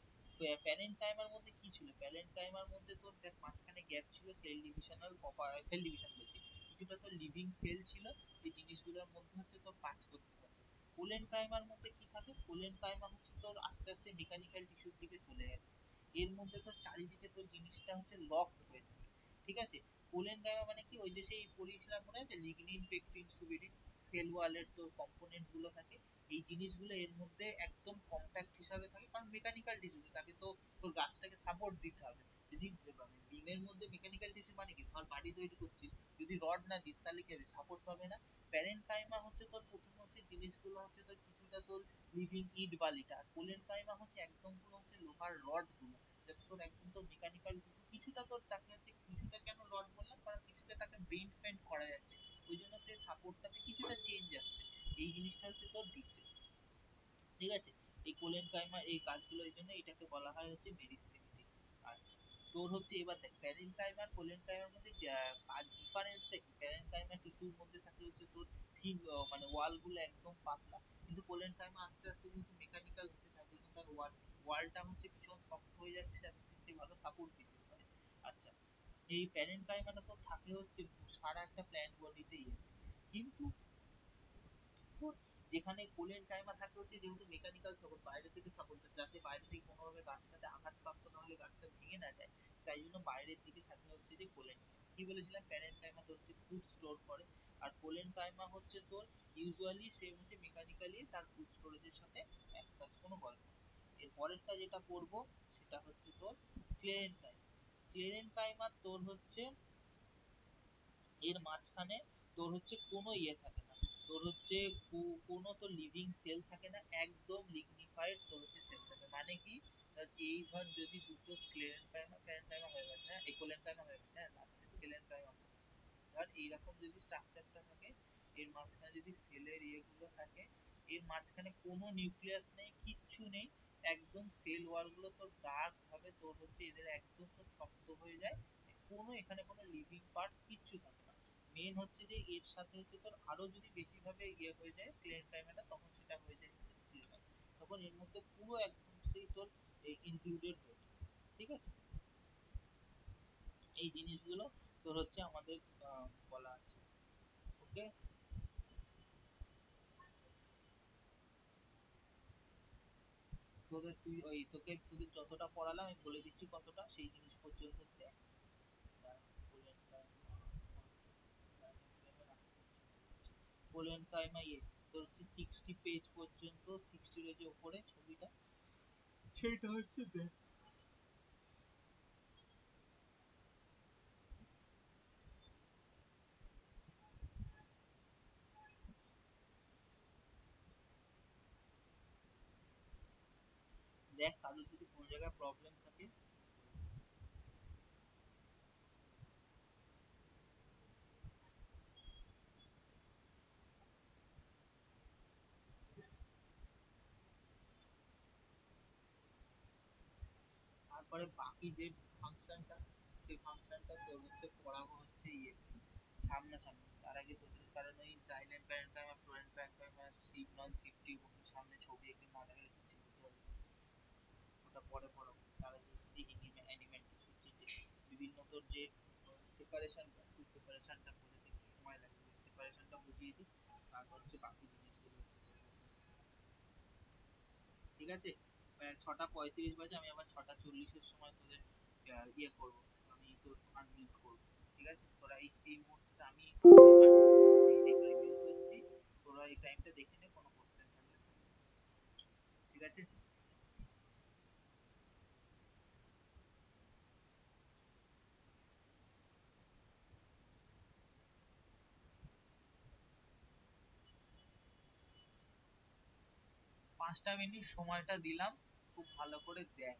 প্যারেনকাইমার মধ্যে কি ছিল, প্যারেনকাইমার মধ্যে তোর দেখ মাঝখানে গ্যাপ ছিল, cell divisional proper cell division বলছি, কিছুটা তোর লিভিং সেল ছিল, এই জিনিসগুলোর মধ্যে হচ্ছে তোর কাজ করতে পারছে। কোলেনকাইমার মধ্যে কি থাকে, কোলেনকাইমা হচ্ছে তোর আস্তে আস্তে মেকানিক্যাল টিস্যুর দিকে চলে যাচ্ছে, এর মধ্যে তোর চারিদিকে তোর জিনিসটা হচ্ছে লক হয়ে থাকে। ঠিক আছে, কোলেনকাইমা মানে কি, ওই যে সেই পড়িয়েছিলাম মনে আছে লিগনিন পেকটিন সুবেরিন, সেল ওয়ালের তোর কম্পোনেন্ট গুলো থাকে, এই জিনিসগুলো এর মধ্যে একদম কম্প্যাক্ট হিসাবে থাকে, কারণ মেকানিক্যাল টিস্যু তাকে তো তোর গাছটাকে সাপোর্ট দিতে হবে। যদি মানে বিমের মধ্যে মেকানিক্যাল টিস্যু মানে কি, ধর বাড়ি তৈরি করছিস, যদি রড না দিস তাহলে কি হবে, সাপোর্ট পাবে না। প্যারেনকাইমা হচ্ছে তোর প্রথম হচ্ছে জিনিসগুলো হচ্ছে তোর কিছুটা তোর লিভিং ইট বালিটা, আর কোলেনকাইমা হচ্ছে একদম পুরো হচ্ছে লোহার রড গুলো, যাতে তোর একদম তোর মেকানিক্যাল টিস্যু কিছুটা তোর তাকে হচ্ছে, কিছুটা কেন রড বললাম, কারণ কিছুটা তাকে বেন্ড ফেন্ড করা যাচ্ছে, ওই জন্য তোর সাপোর্টটাতে কিছুটা চেঞ্জ আসছে, এই জিনিসটা হচ্ছে তোর দিচ্ছে। ঠিক আছে। এই কোলেন কাইমার এই কাজগুলো এই জন্য এটাকে বলা হয় হচ্ছে মেরিস্টেমিটিস। আচ্ছা, তোর হচ্ছে এবার দেখ প্যারেন্ট কাইমার কোলেন কাইমার মধ্যে কাজ ডিফারেন্সটা কি? প্যারেন্ট কাইমার টিস্যুর মধ্যে থাকে হচ্ছে তোর থিন, মানে ওয়াল গুলো একদম পাতলা, কিন্তু কোলেন কাইমা আস্তে আস্তে যেহেতু মেকানিক্যাল হচ্ছে তার জন্য তার ওয়ালটা হচ্ছে ভীষণ শক্ত হয়ে যাচ্ছে যাতে সে ভালো সাপোর্ট দিতে পারে। আচ্ছা, এই প্যারেন্ট কাইমাটা তো থাকে হচ্ছে সারা একটা প্ল্যান্ট বডিতে ইয়ে, কিন্তু তোর যেখানে কোলেন কাইমা থাকে হচ্ছে যেহেতু মেকানিক্যাল সাপোর্ট বাইরে থেকে সাপোর্ট যাতে বাইরে থেকে কোনোভাবে গাছটাতে আঘাতপ্রাপ্ত না হলে গাছটা ভেঙে না যায়, তাই জন্য বাইরের দিকে থাকে হচ্ছে যে কোলেন কাইমা। কি বলেছিলাম, প্যারেন্ট কাইমা তোর হচ্ছে ফুড স্টোর করে, আর কোলেন কাইমা হচ্ছে তোর ইউজুয়ালি সে হচ্ছে মেকানিক্যালি তার ফুড স্টোরেজের সাথে অ্যাজ সাচ কোনো গল্প নেই। এর পরেরটা যেটা করব সেটা হচ্ছে তোর স্ক্লেরেন কাইমা। স্ক্লেরেন কাইমা তোর হচ্ছে এর মাঝখানে তোর হচ্ছে কোনো ইয়ে থাকে না, তোর হচ্ছে কোনো তো লিভিং সেল থাকে না, একদম লিগনিফাইড তোর হচ্ছে সেল থাকে। মানে কি, এই ধর যদি দুটো স্ক্লেরেনকাইমা হয়ে গেছে, হ্যাঁ ইকোলেনকাইমা হয়ে গেছে, হ্যাঁ লাস্টে স্ক্লেরেনকাইমা পড়ছে, ধর এইরকম যদি স্ট্রাকচারটা থাকে, এর মাঝখানে যদি সেলের ইয়েগুলো থাকে, এর মাঝখানে কোনো নিউক্লিয়াস নেই, কিচ্ছু নেই, একদম সেল ওয়াল গুলো তোর ডার্ক ভাবে তোর হচ্ছে এদের একদম সব শক্ত হয়ে যায়, কোনো এখানে কোনো লিভিং পার্টস কিচ্ছু থাকে না। মেন হচ্ছে যে এর সাথে হচ্ছে তোর আরো যদি বেশি ভাবে ইয়ে হয়ে যায় ক্লেন টাইমটা, তখন সেটা হয়ে যায় হচ্ছে স্কিল টাইম, তখন এর মধ্যে পুরো একদম সেই তোর ইনক্লুডেড হয়ে যায়। ঠিক আছে, এই জিনিসগুলো তোর হচ্ছে আমাদের বলা আছে। ওকে, তোদের তুই ওই তোদের যতটা পড়ালাম আমি বলে দিচ্ছি কতটা, সেই জিনিস পর্যন্ত দেখ। কোলেন কাইমা ইয়ে তোর হচ্ছে 60 পেজ পর্যন্ত, 60 পেজের উপরে ছবিটা, সেটা হচ্ছে দেখ। দেখ কারোর যদি কোনো জায়গায় প্রবলেম থাকে। তারপরে বাকি যে ফাংশনটা, সেই ফাংশনটা তোর হচ্ছে পড়াবো হচ্ছে ইয়ে সামনাসামনি, তার আগে তোদের কারণ ওই জাইলেম প্যারেন্টাইমা ফ্লোরেন্ট প্যারেন্টাইমা সিপ নন সিপ টিউব সামনে ছবি এঁকে না দেখালে কিছু বুঝতে পারবি না। ওটা পরে পড়াবো, তার আগে হচ্ছে অ্যানিমেন্ট হচ্ছে যে বিভিন্ন তোর যে সেপারেশন, সেই সেপারেশনটা বোঝাতে একটু সময় লাগে, ওই সেপারেশনটা বুঝিয়ে দিই, তারপর হচ্ছে বাকি জিনিসগুলো হচ্ছে ঠিক আছে। 6টা 35 বাজে, আমি আবার 6টা 40-এর সময় তোদের ইয়ে করবো, আমি তোর আনমিউট করবো। ঠিক আছে, তোরা এই মুহূর্তে আমি আনমিউট হচ্ছি, এই সরি মিউট হচ্ছি, তোরা এই টাইমটা দেখে নে, কোনো কোশ্চেন থাকলে করবি। ঠিক আছে, 5টা মিনিট সময়টা দিলাম, খুব ভালো করে দেখ।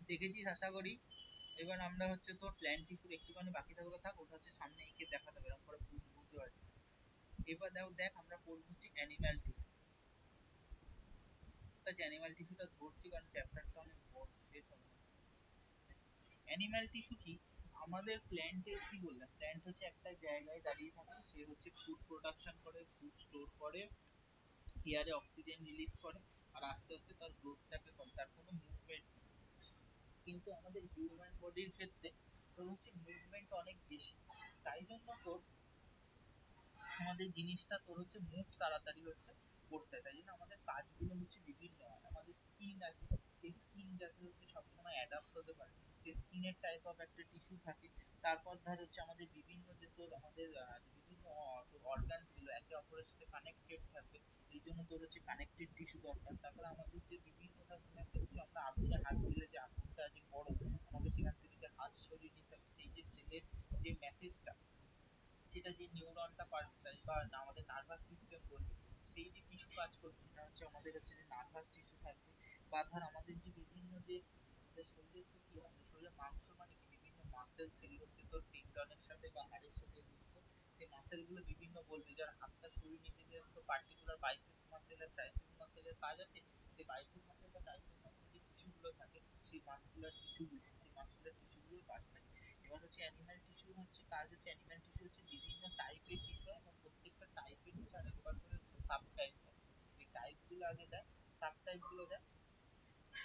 দেখেছিস আশা করি। এবার আমরা হচ্ছে তোর প্ল্যান্ট টিস্যুর একটুখানি বাকি থাকলে থাক, ওটা হচ্ছে সামনে এঁকে দেখাতে হবে, এরকম করে বুঝতে পারবি। এবার দেখ আমরা পড়বো হচ্ছে অ্যানিম্যাল টিস্যু। ঠিক আছে, অ্যানিম্যাল টিস্যুটা ধরছি কারণ চ্যাপ্টারটা অনেক বড়, শেষ হবে না। অ্যানিম্যাল টিস্যু কি? আমাদের প্ল্যান্টের কি বললাম, প্ল্যান্ট হচ্ছে একটা জায়গায় দাঁড়িয়ে থাকে, সে হচ্ছে ফুড প্রোডাকশন করে, ফুড স্টোর করে, এয়ারে অক্সিজেন রিলিজ করে, আর আস্তে আস্তে তার গ্রোথটাকে করে, তার কোনো মুভমেন্ট। কিন্তু আমাদের হিউম্যান বডির ক্ষেত্রে তোর হচ্ছে মুভমেন্ট অনেক বেশি। তাই জন্য তোর আমাদের জিনিসটা তোর হচ্ছে মুভ তাড়াতাড়ি হচ্ছে করতে হয়, তাই জন্য আমাদের কাজগুলো হচ্ছে বিভিন্ন হয়। আমাদের স্কিন আছে, এই স্কিন যাতে হচ্ছে সবসময় অ্যাডাপ্ট হতে পারে, সেই স্কিনের টাইপ অফ একটা টিস্যু থাকে। তারপর ধর হচ্ছে আমাদের বিভিন্ন যে তোর আমাদের বিভিন্ন অর্গানস গুলো একে অপরের সাথে কানেক্টেড থাকে, এই জন্য তোর হচ্ছে কানেক্টেড টিস্যু দরকার। তারপরে আমাদের যে বিভিন্ন ধর কোনো একটা কিছু আমরা আগুনে হাত দিলে যে আগুনটা যে বড়, আমাদের সেখান থেকে যে হাত সরিয়ে নিতে হবে, সেই যে সেলের যে মেসেজটা, সেটা যে নিউরনটা পাল্টায় বা আমাদের নার্ভাস সিস্টেম বলবে, সেই যে টিস্যু কাজ করবে সেটা হচ্ছে আমাদের হচ্ছে যে নার্ভাস টিস্যু থাকবে। বা ধর আমাদের যে বিভিন্ন যে আমাদের শরীরের তো কি হয়, আমাদের শরীরের মাংস মানে কি বিভিন্ন মাসেল, সেগুলো হচ্ছে তোর টেন্ডনের সাথে বা হাড়ের সাথে যুক্ত। সেই মাসেল গুলো বিভিন্ন বলবে, যার হাতটা সরিয়ে নিতে গেলে তো পার্টিকুলার বাইসেপ মাসেল আর ট্রাইসেপ মাসেলের কাজ আছে। সেই বাইসেপ মাসেল বা ট্রাইসেপ মাসেলের যে টিস্যু গুলো থাকে, সেই মাসকুলার টিস্যুগুলো, সেই মাসকুলার টিস্যুগুলোর কাজ থাকে। এবার হচ্ছে অ্যানিমাল টিস্যু হচ্ছে কাজ হচ্ছে, অ্যানিমাল টিস্যু হচ্ছে বিভিন্ন টাইপের টিস্যু, এবং প্রত্যেকটা টাইপের হচ্ছে আরেকবার করে হচ্ছে সাব টাইপ থাকে। এই টাইপ গুলো আগে দেয়, সাব টাইপ গুলো দেয়,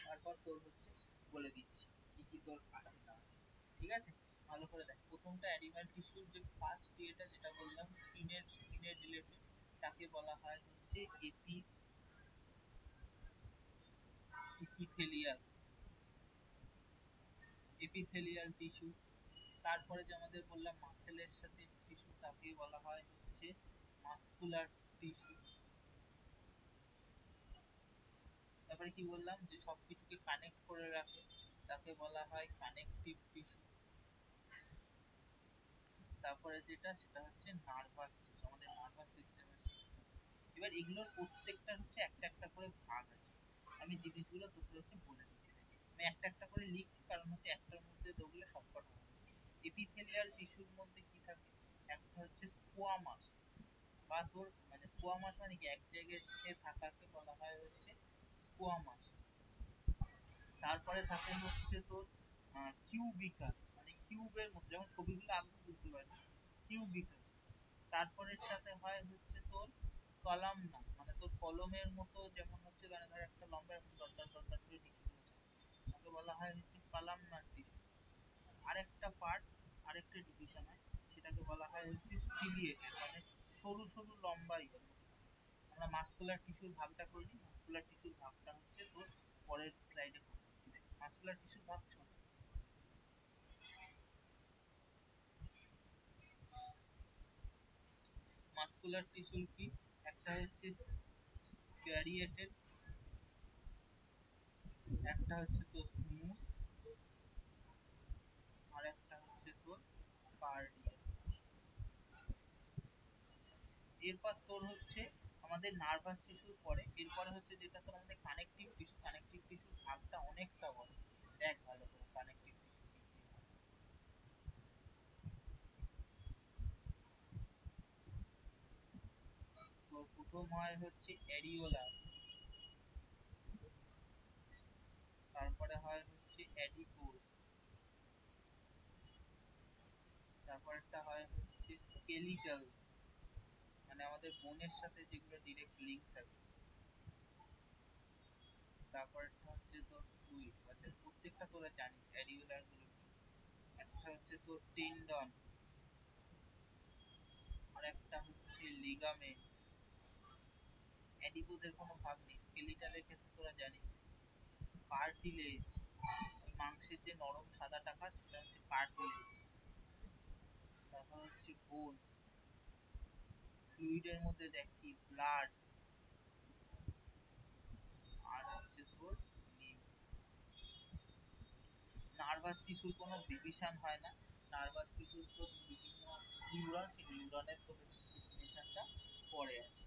তারপর তোর হচ্ছে বলে দিচ্ছি কি কি তোর আছে না আছে। ঠিক আছে, ভালো করে দেখ। প্রথমটা অ্যানিমাল টিস্যুর যে ফার্স্ট ইয়েটা যেটা বললাম স্কিনের রিলেটেড, তাকে বলা হয় হচ্ছে এপিথেলিয়াল এপিথেলিয়াল টিস্যু। তারপরে যে আমাদের বললাম মাসেলের সাথে টিস্যু, তাকে বলা হয় হচ্ছে মাসকুলার টিস্যু। তারপরে কি বললাম, যে সবকিছুকে কানেক্ট করে রাখে, তাকে বলা হয় কানেকটিভ টিস্যু। তারপরে যেটা সেটা হচ্ছে নার্ভাস টিস্যু, আমাদের নার্ভাস সিস্টেমের সাথে। এবার এগুলোর প্রত্যেকটা হচ্ছে একটা একটা করে ভাগ আছে, আমি জিনিসগুলো তোকে হচ্ছে বলে দিচ্ছি। আমি একটা একটা করে লিখছি কারণ হচ্ছে একটার মধ্যে দেখলে সবকটা হবে। এপিথেলিয়াল টিস্যুর মধ্যে কি থাকে, একটা হচ্ছে স্কোয়ামাস, বা তোর মানে স্কোয়ামাস মানে কি এক জায়গায় থাকাকে বলা হয় হচ্ছে স্কোয়ামাস। তারপরে থাকে হচ্ছে তোর কিউবিকাল, মানে কিউবের মতো, যেমন ছবিগুলো আঁকবো বুঝতে পারবি, কিউবিকাল। তারপরের সাথে হয় হচ্ছে তোর কলামনা, মানে তোর কলমের মতো, যেমন হচ্ছে মানে ধর একটা লম্বা এরকম ডট ডট ডট ডট করে টিস্যুগুলো থাকে, তাকে বলা হয় হচ্ছে কলামনার টিস্যু। আরেকটা পার্ট, আরেকটা ডিভিশন হয়, সেটাকে বলা হয় হচ্ছে সিলিয়েটেড, মানে সরু সরু লম্বা ইয়ের মতো থাকে। আমরা মাসকুলার টিস্যুর ভাগটা করে নিই, মাসকুলার টিস্যুর ভাগটা হচ্ছে তোর পরের স্লাইডে করে দিচ্ছি। দেখ মাসকুলার টিস্যুর ভাগ ছোট। মাসকুলার টিস্যুর কি, একটা হচ্ছে স্ক্যারিয়েটেড, একটা হচ্ছে তোর স্মুথ, আর একটা হচ্ছে তোর কার্ডিয়াক। এরপর তোর হচ্ছে আমাদের নার্ভাস টিস্যুর পরে, এরপরে হচ্ছে যেটা তোর আমাদের কানেকটিভ টিস্যু, কানেকটিভ টিস্যুর ভাগটা অনেকটা বড়। দেখ ভালো করে কানেকটিভ টিস্যু কি কি হয়। তোর প্রথম হয় হচ্ছে অ্যারিওলার, তারপরে হয় হচ্ছে অ্যাডিপোজ, তারপরটা হয় হচ্ছে স্কেলিটাল, মানে আমাদের বোনের সাথে যেগুলো ডিরেক্ট লিংক থাকে। তারপরটা হচ্ছে তোর ফ্লুইড, মানে প্রত্যেকটা তোরা জানিস অ্যারিওলার গুলো কি। একটা হচ্ছে তোর টেন্ডন, আর একটা হচ্ছে লিগামেন্ট। অ্যাডিপোজের কোনো ভাগ নেই। স্কেলিটালের ক্ষেত্রে তোরা জানিস কার্টিলেজ, ওই মাংসের যে নরম সাদা টাকা সেটা হচ্ছে কার্টিলেজ। তারপর হচ্ছে বোন। ফ্লুইডের মধ্যে দেখি ব্লাড, আর হচ্ছে তোর লিম্ফ। নার্ভাস টিস্যুর কোনো ডিভিশন হয় না, নার্ভাস টিস্যুর তো বিভিন্ন নিউরন, সেই নিউরনের তোদের হচ্ছে ডেফিনেশনটা পরে আছে।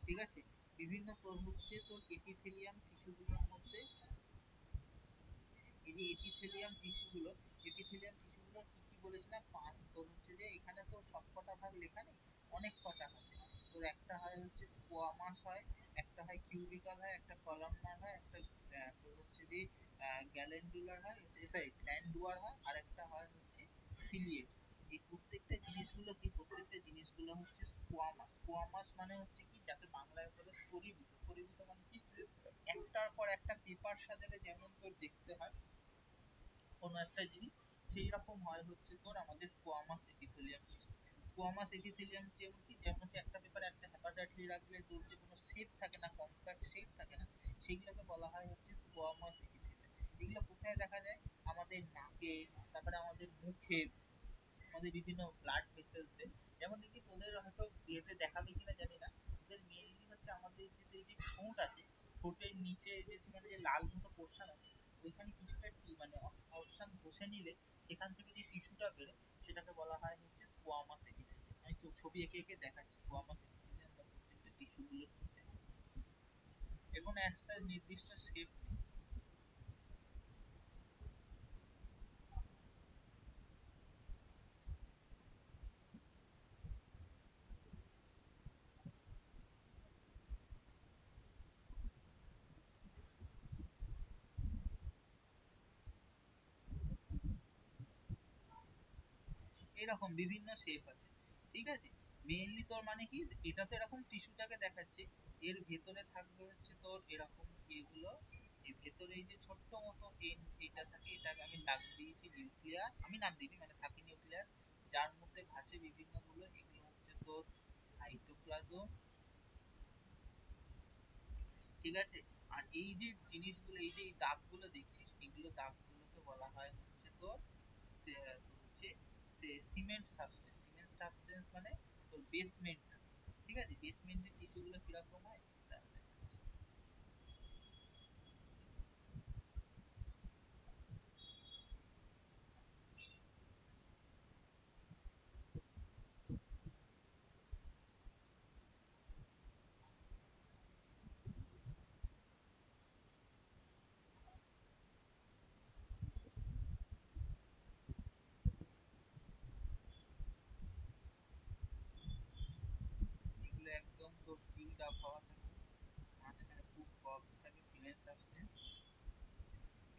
ঠিক আছে, বিভিন্ন তোর হচ্ছে তোর এপিথেলিয়াম টিস্যুগুলোর মধ্যে এই যে এপিথেলিয়াম টিস্যুগুলো কি কি বলেছিলাম, পাঁচ। তোর হচ্ছে যে এখানে তো সবকটা ভাগ লেখা নেই, অনেক কটা আছে। তোর একটা হয় হচ্ছে স্কোয়ামাস হয়, একটা হয় কিউবিকাল হয়, একটা কলামনার হয়, একটা তোর হচ্ছে যে গ্যালেন্ডুলার হয়, সরি গ্ল্যান্ডুয়ার হয়, আর একটা হয় হচ্ছে সিলিয়েট। এই প্রত্যেকটা জিনিসগুলো হচ্ছে স্কোয়ামাস। স্কোয়ামাস মানে হচ্ছে কি, যাকে বাংলায় বলে স্তরীভূত। স্তরীভূত মানে কি, একটার পর একটা পেপার সাজালে যেমন তোর দেখতে হয় কোনো একটা জিনিস, সেই রকম হয় হচ্ছে তোর আমাদের squamous epithelium tissue. Squamous epithelium যেমন কি, যেমন হচ্ছে একটা পেপারে একটা হেপাটাইটলি রাখলে তোর যে কোনো শেপ থাকে না, কম্প্যাক্ট শেপ থাকে না, সেগুলোকে বলা হয় হচ্ছে স্কোয়ামাস এপিথেলিয়াম। এগুলো কোথায় দেখা যায়? আমাদের নাকে, তারপরে আমাদের মুখে, আমাদের বিভিন্ন ব্লাড ভেসেলসে। যেমন দেখি তোদের হয়তো ইয়েতে দেখাবে কিনা জানি না, তোদের মেইনলি হচ্ছে আমাদের যে এই যে ঠোঁট আছে, ঠোঁটের নিচে যে সেখানে যে লাল মতো পোর্শন আছে, ওইখানে কিছুটা মানে পোর্শন ঘষে নিলে সেখান থেকে যে টিস্যুটা বেরোয়, সেটাকে বলা হয় হচ্ছে স্কোয়ামাস এপিথেলিয়াম। আমি ছবি এঁকে এঁকে দেখাচ্ছি স্কোয়ামাস এপিথেলিয়াম বা প্রত্যেকটা টিস্যুগুলো। এখন একটা নির্দিষ্ট শেপ নেই। এরকম বিভিন্ন শেপ আছে, ঠিক আছে। মেইনলি তোর মানে কি, এটা তো এরকম টিস্যুটাকে দেখাচ্ছে, এর ভেতরে থাকবে হচ্ছে তোর এরকম এগুলো। এই ভেতরে এই যে ছোট্ট মতো এটা থাকে, এটাকে আমি নাম দিয়েছি নিউক্লিয়াস, আমি নাম দিইনি মানে থাকে নিউক্লিয়াস, যার মধ্যে ভাসে বিভিন্ন গুলো। এগুলো হচ্ছে তোর সাইটোপ্লাজম, ঠিক আছে। আর এই যে জিনিসগুলো, এই যে এই দাগগুলো দেখছিস, এগুলো দাগগুলোকে বলা হয় হচ্ছে তোর তোর হচ্ছে সিমেন্ট সাবস্টেন্স। সিমেন্ট সাবস্টেন্স মানে তোর বেসমেন্ট থাকে, ঠিক আছে। বেসমেন্টের টিস্যুগুলো কিরকম হয় দাঁড়া দেখাচ্ছি। এগুলো একদম তোর ফিল্ড আপ হওয়া থাকে, মাঝখানে খুব কম থাকে সিমেন্ট সাবস্টেন্স,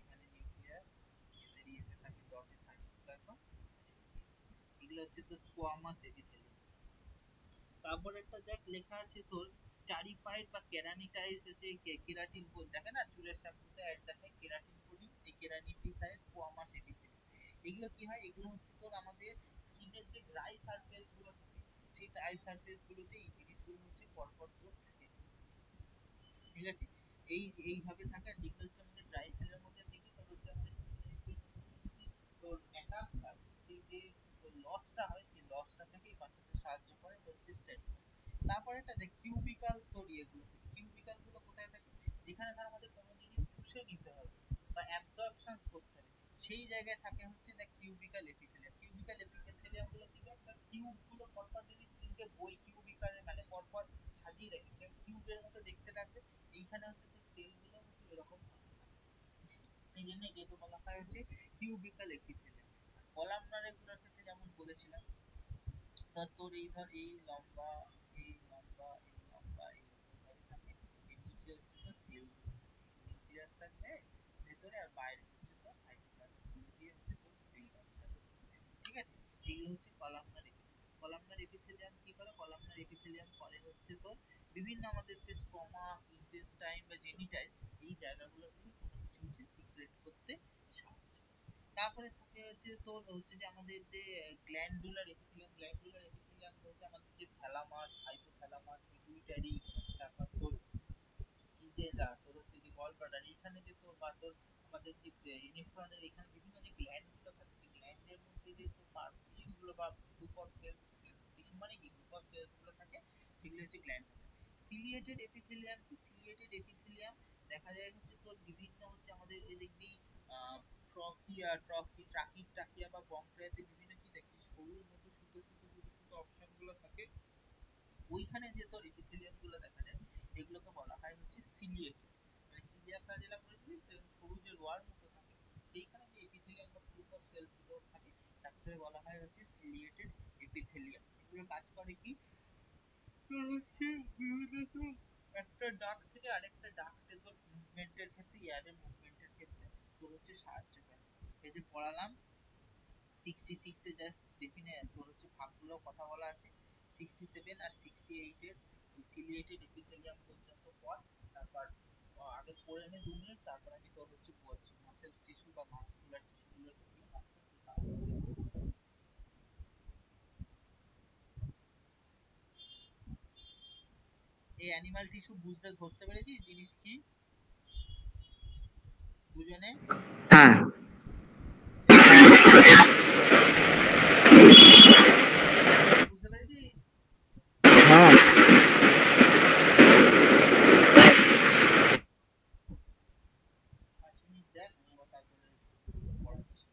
এখানে নিউক্লিয়াস, এদের ইয়েতে থাকে ডটে সাইটোপ্লাজম। এগুলো হচ্ছে তো স্কোয়ামাস এপিথেলিয়াম। তারপর একটা দেখ লেখা আছে তোর স্টারিফাইড বা কেরানিটাইজড, যে কেরাটিন কোষ দেখে না চুলের শ্যাম্পুতে অ্যাড দেখায় কেরাটিন কোডিং, এই কেরানিটিসাইড স্কোয়ামাস এপিথেলিয়াম। এগুলো কি হয়, এগুলো হচ্ছে তোর আমাদের স্কিনের যে ড্রাই সারফেস গুলো থাকে, সেই ড্রাই সারফেস গুলোতে এই জিনিসগুলো হচ্ছে পরপর তোর থাকে, ঠিক আছে। এইভাবে থাকে। আর যেগুলো হচ্ছে আমাদের ড্রাই সেলের মধ্যে থেকে তোর হচ্ছে আমাদের স্কিনের যে তোর অ্যাটাক হয়, সেই যে তোর লসটা হয়, সেই লসটা থেকে বাঁচাতে সাহায্য করে তোর হচ্ছে স্টেরয়েড। তারপরে একটা দেখ কিউবিকাল তোর ইয়েগুলো থাকে। কিউবিকাল গুলো কোথায় থাকে? যেখানে ধর আমাদের কোনো জিনিস চুষে নিতে হবে বা অ্যাবজর্পশন করতে হবে, সেই জায়গায় থাকে হচ্ছে দেখ কিউবিকাল এপিথেলিয়াম। কিউবিকাল এপিথেলিয়াম গুলো কি দেখ, কিউব গুলো পরপর যদি তিনটে বই কিউবিকালে মানে পরপর সাজিয়ে রেখেছে, কিউবের মতো দেখতে লাগবে। এইখানে হচ্ছে তো সেল গুলো হচ্ছে এরকম ভাবে থাকে, এই জন্য এগুলোকে বলা হয় হচ্ছে কিউবিকাল এপিথেলিয়াম। কলামনার এগুলোর ক্ষেত্রে যেমন বলেছিলাম, তোর এই ধর এই লম্বা, এই লম্বা, এই লম্বা, এইরকম ভাবে থাকে। এর নিচে হচ্ছে তো সেল গুলো থাকে, নিউক্লিয়াস থাকবে ভেতরে, আর বাইরে হচ্ছে তোর সাইটোপ্লাজম গুলো দিয়ে হচ্ছে তোর ফিল্ড আপ থাকে, ঠিক আছে। এগুলো হচ্ছে কলামনার এপিথেলিয়াম। কলামনার এপিথেলিয়াম কি করে? কলামনার এপিথেলিয়াম করে হচ্ছে তোর বিভিন্ন আমাদের যে স্টোমা, ইন্টেস্টাইন বা জেনিটাইল, এই জায়গাগুলো থেকে কোনো কিছু হচ্ছে সিক্রেট করতে সাহায্য করে। তারপরে থাকে হচ্ছে তোর হচ্ছে যে আমাদের যে গ্ল্যান্ডুলার এপিথেলিয়াম। গ্ল্যান্ডুলার এপিথেলিয়াম বলতে আমাদের যে থ্যালামাস, হাইপোথ্যালামাস, পিটুইটারি, তারপর তোর ইনটেলা, তোর হচ্ছে যে গল ব্লাডার, এইখানে যে তোর বা তোর আমাদের যে নেফ্রনের এখানে বিভিন্ন যে গ্ল্যান্ড গুলো থাকে, সেই গ্ল্যান্ডের মধ্যে যে তোর টিস্যু গুলো বা গ্রুপ অফ সেলস, টিস্যু মানে কি গ্রুপ অফ সেলস গুলো থাকে, সেগুলো হচ্ছে গ্ল্যান্ড। সিলিয়েটেড এপিথেলিয়াম কি? সিলিয়েটেড এপিথেলিয়াম দেখা যায় হচ্ছে তোর বিভিন্ন হচ্ছে আমাদের ওই দেখবি ট্রাকিয়া বা বংক্রিয়াতে বিভিন্ন কি থাকে, সরুর মতো সুতো সুতো সুতো সুতো অপশন গুলো থাকে, ওইখানে যে তোর এপিথেলিয়াম গুলো দেখা যায়, এগুলোকে বলা হয় হচ্ছে সিলিয়েটেড। মানে সিলিয়া ফ্লাজেলা করেছিলিস তো, এরকম সরু যে রোয়ার মতো থাকে, সেইখানে যে এপিথেলিয়াম বা গ্রুপ অফ সেলস গুলো থাকে তাকে বলা হয় হচ্ছে সিলিয়েটেড এপিথেলিয়াম। এগুলো কাজ করে কি, তোর হচ্ছে বিভিন্ন একটা ডাক থেকে আরেকটা ডাকে তোর মুভমেন্টের ক্ষেত্রে, এয়ারের মুভমেন্টের ক্ষেত্রে তোর হচ্ছে সাহায্য করে। এই যে পড়ালাম 66 এ জাস্ট ডেফিনে তোর হচ্ছে ভাগগুলো কথা বলা আছে, 67 আর 68 এর সিলিয়েটেড এপিথেলিয়াম পর্যন্ত পড়। তারপর আগে পড়ে নে 2 মিনিট, তারপর আমি তোর হচ্ছে বলছি মাসেলস টিস্যু বা মাসকুলার টিস্যু গুলোর ক্ষেত্রে এই অ্যানিমাল টিস্যু বুঝতে ধরতে পেরেছিস জিনিস কি দুজনে? হ্যাঁ। বুঝতে পেরেছিস? হ্যাঁ। 5 মিনিট দেখ, আমি আবার তারপরে পড়াচ্ছি।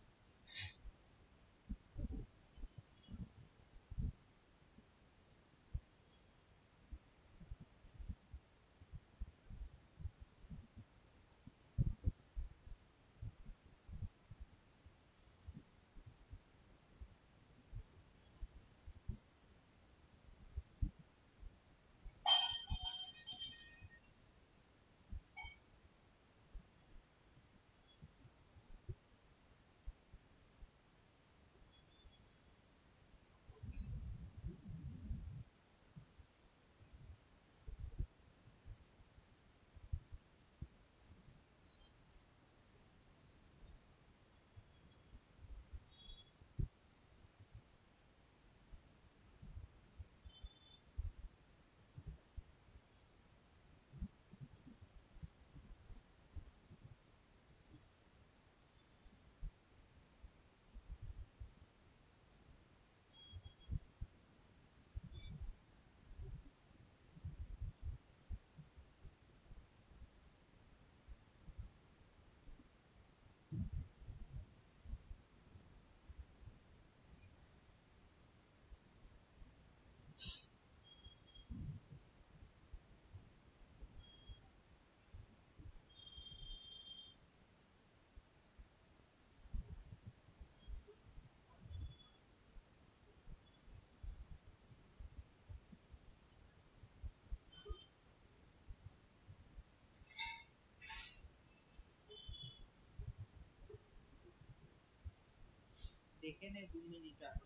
দেখে নে 2 মিনিট আর।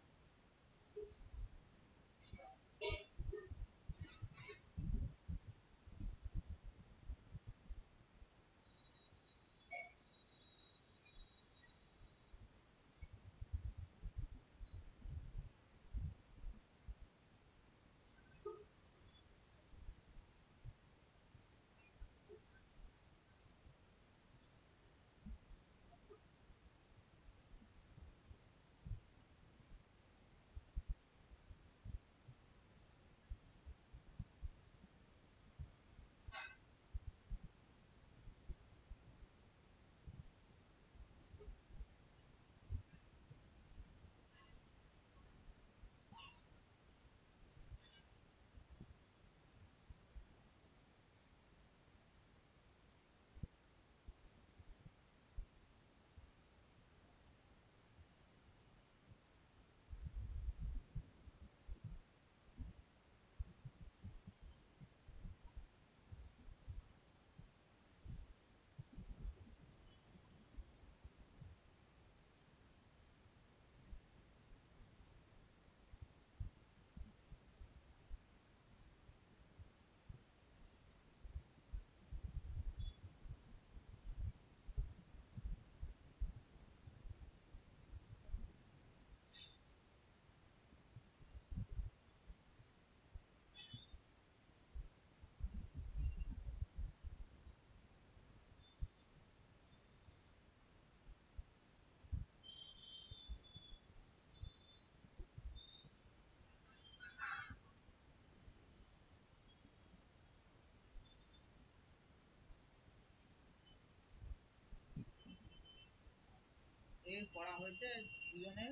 এর পড়া হয়েছে দুজনের?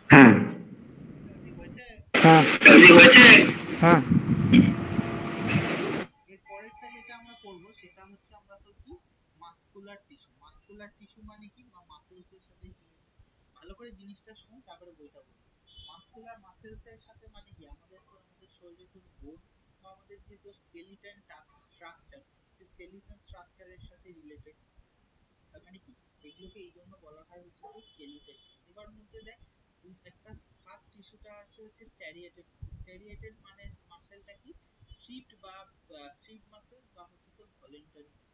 হ্যাঁ। ঠিক হয়েছে? হ্যাঁ। হ্যাঁ। এর পরেরটা যেটা আমরা করব টিস্যু মানে কি বা মাসেলস এর সাথে কি, ভালো করে জিনিসটা শুন তারপরে বইটা বলবো। মাসকুলার মাসেলস এর সাথে মানে কি আমাদের তো আমাদের শরীরে তো বোন বা আমাদের যে তো স্কেলিটন স্ট্রাকচার, সেই স্কেলিটন স্ট্রাকচারের সাথে রিলেটেড। তার মানে কি এগুলোকে এই জন্য বলা হয় হচ্ছে তো স্কেলিটন। এবার মধ্যে দেখ একটা ফার্স্ট টিস্যুটা আছে হচ্ছে স্ট্যারিয়েটেড। স্ট্যারিয়েটেড মানে মাসেলটা কি স্ট্রিপড বা স্ট্রিপ মাসেল বা হচ্ছে তোর ভলেন্টারি মাসেল।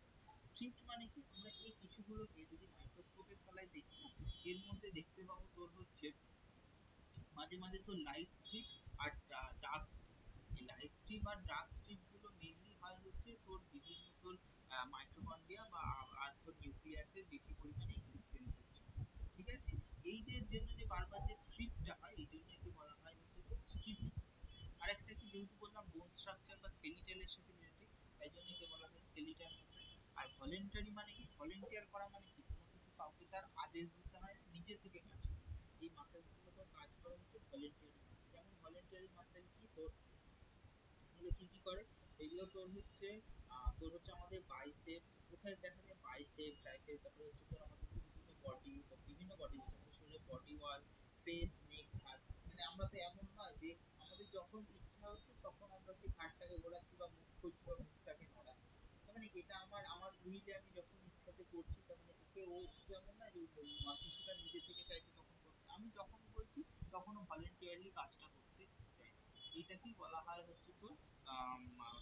স্ট্রিপড মানে কি আমরা এই টিস্যুগুলোকে যদি মাইক্রোস্কোপের তলায় দেখি না, এর মধ্যে দেখতে পাবো তোর হচ্ছে মাঝে মাঝে তো লাইট স্ট্রিপ আর ডার্ক স্ট্রিপ। এই লাইট স্ট্রিপ আর ডার্ক স্ট্রিপ গুলো মেইনলি হয় হচ্ছে তোর বিভিন্ন তোর মাইটোকন্ড্রিয়া বা আর তোর নিউক্লিয়াসের বেশি পরিমাণে এক্সিস্টেন্সের জন্য। ঠিক আছে, এই যে জন্য যে বারবার যে স্ট্রিপটা হয় এই জন্য একে বলা হয় হচ্ছে তোর স্ট্রিপ। আর একটা কি যেহেতু বললাম বোন স্ট্রাকচার বা স্কেলিটালের সাথে রিলেটেড, তাই জন্য একে বলা হয় স্কেলিটাল মাসেল। আর ভলেন্টারি মানে কি ভলেন্টিয়ার করা মানে কি কোনো কিছু কাউকে তার আদেশ দিতে হয় না, নিজে থেকে কাজ করে। এই মাসেলস গুলো তো কাজ করে হচ্ছে ভলেন্টারি মাসেল। যেমন ভলেন্টারি মাসেল কি তোর এগুলো কি কি করে, এগুলো তোর হচ্ছে আমাদের বাইসেপ, কোথায় দেখা যায় বাইসেপ ট্রাইসেপ, তারপরে হচ্ছে তোর আমাদের বিভিন্ন বডি আমাদের শরীরে বডি ওয়াল, ফেস, নেক, ঘাড়। মানে আমরা তো এমন নয় যে আমাদের যখন ইচ্ছা হচ্ছে তখন আমরা যে ঘাড়টাকে ঘোরাচ্ছি বা মুখ খুলছি বা মুখটাকে নড়াচ্ছি। তার মানে কি এটা আমার আমার উইলে আমি যখন ইচ্ছাতে করছি, তার মানে ওকে এমন না যে কিছুটা নিজে থেকে চাইছে তখন করছে, আমি যখন বলছি তখন ও ভলেন্টিয়ারলি কাজটা করতে চাইছে। এটাকেই বলা হয় হচ্ছে তোর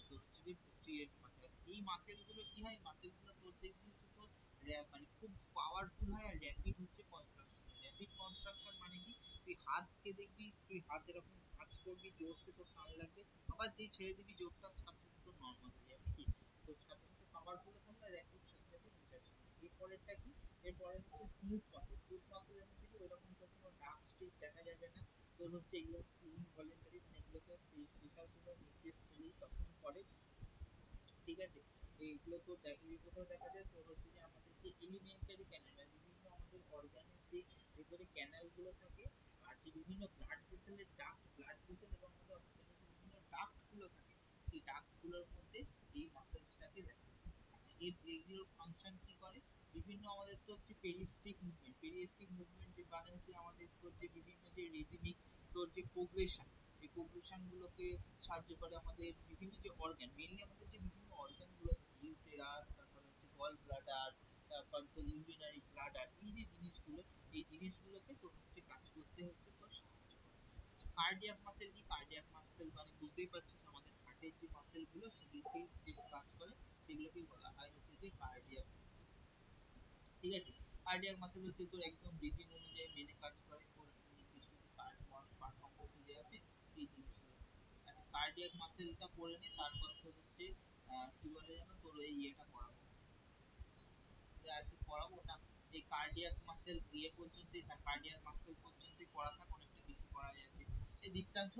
তোর হচ্ছে যে স্ট্রিয়েট মাসেল। এই মাসেল গুলো কি হয়, মাসেল গুলো তোর দেখবি হচ্ছে তোর মানে খুব পাওয়ারফুল হয় আর র্যাপিড হচ্ছে কনস্ট্রাকশন। র্যাপিড কনস্ট্রাকশন মানে কি তুই হাতকে দেখবি, তুই হাত এরকম কাজ করবি জোরসে তোর টান লাগবে, আবার যেই ছেড়ে দিবি জোরটা সাথে সাথে তোর নর্মাল হয়ে যাবে কি, তোর সাথে সাথে পাওয়ারফুল থাকবে র্যাপিড সাথে সাথে ইন্টারশন। এরপরেরটা কি, এরপরে হচ্ছে স্মুথ মাসেল। স্মুথ মাসেলের মধ্যে কি ওরকম তোর কোনো ডার্ক স্ট্রিপ দেখা যাবে না। তোর হচ্ছে এগুলো হচ্ছে ইনভলেন্টারি, মানে এগুলোকে স্পেশাল কোনো নির্দেশ পেলেই তখন করে। ঠিক আছে, এইগুলো তো এই কোথাও দেখা যায় তোর হচ্ছে যে আমাদের যে এলিমেন্টারি ক্যানাল, বিভিন্ন আমাদের অর্গানের যে ভেতরে ক্যানাল গুলো থাকে, আর যে বিভিন্ন ব্লাড ভেসেলের ডাক্ট, ব্লাড ভেসেল এবং আমাদের অর্গানের যে বিভিন্ন ডাক্ট গুলো থাকে, সেই ডাক্ট গুলোর মধ্যে এই মাসেলসটাকে দেখা যায়। আচ্ছা এইগুলোর ফাংশন কি করে, বিভিন্ন আমাদের তো হচ্ছে পেরিস্টিক মুভমেন্ট, পেরিস্টিক মুভমেন্ট মানে হচ্ছে আমাদের তোর যে বিভিন্ন যে রিদমিক তোর যে প্রোগ্রেশন, এই প্রোগ্রেশন গুলোকে সাহায্য করে আমাদের বিভিন্ন যে অর্গান, মেইনলি আমাদের যে বিভিন্ন অর্গান গুলো থাকে ইউটেরাস, তারপরে হচ্ছে গল ব্লাডার, তারপর তো ইউরিনারি ব্লাডার, এই যে জিনিসগুলো, এই জিনিসগুলোকে তোর হচ্ছে কাজ করতে হচ্ছে তোর সাহায্য করে। আচ্ছা কার্ডিয়াক মাসেল কি, কার্ডিয়াক মাসেল মানে বুঝতেই পারছিস আমাদের হার্টের যে মাসেল গুলো সেগুলোকেই যে কাজ করে, সেগুলোকেই বলা হয় হচ্ছে যে কার্ডিয়াক মাসেল। ঠিক আছে, কার্ডিয়াক মাসেল হচ্ছে তোর একদম রিদিম অনুযায়ী মেনে কাজ করে, ওর একটা নির্দিষ্ট যে পারফর্ম করতে যে আছে সেই জিনিসগুলো। আচ্ছা কার্ডিয়াক মাসেলটা পড়ে নে, তারপর তোর হচ্ছে কি বলে জানো তোর এই ইয়েটা পড়াবো, যে আর কি পড়াবো না, এই কার্ডিয়াক মাসেল ইয়ে পর্যন্তই থাক, কার্ডিয়াক মাসেল পর্যন্তই পড়া থাক, অনেকটা বেশি পড়া যাচ্ছে। এই দীপ্তাংশ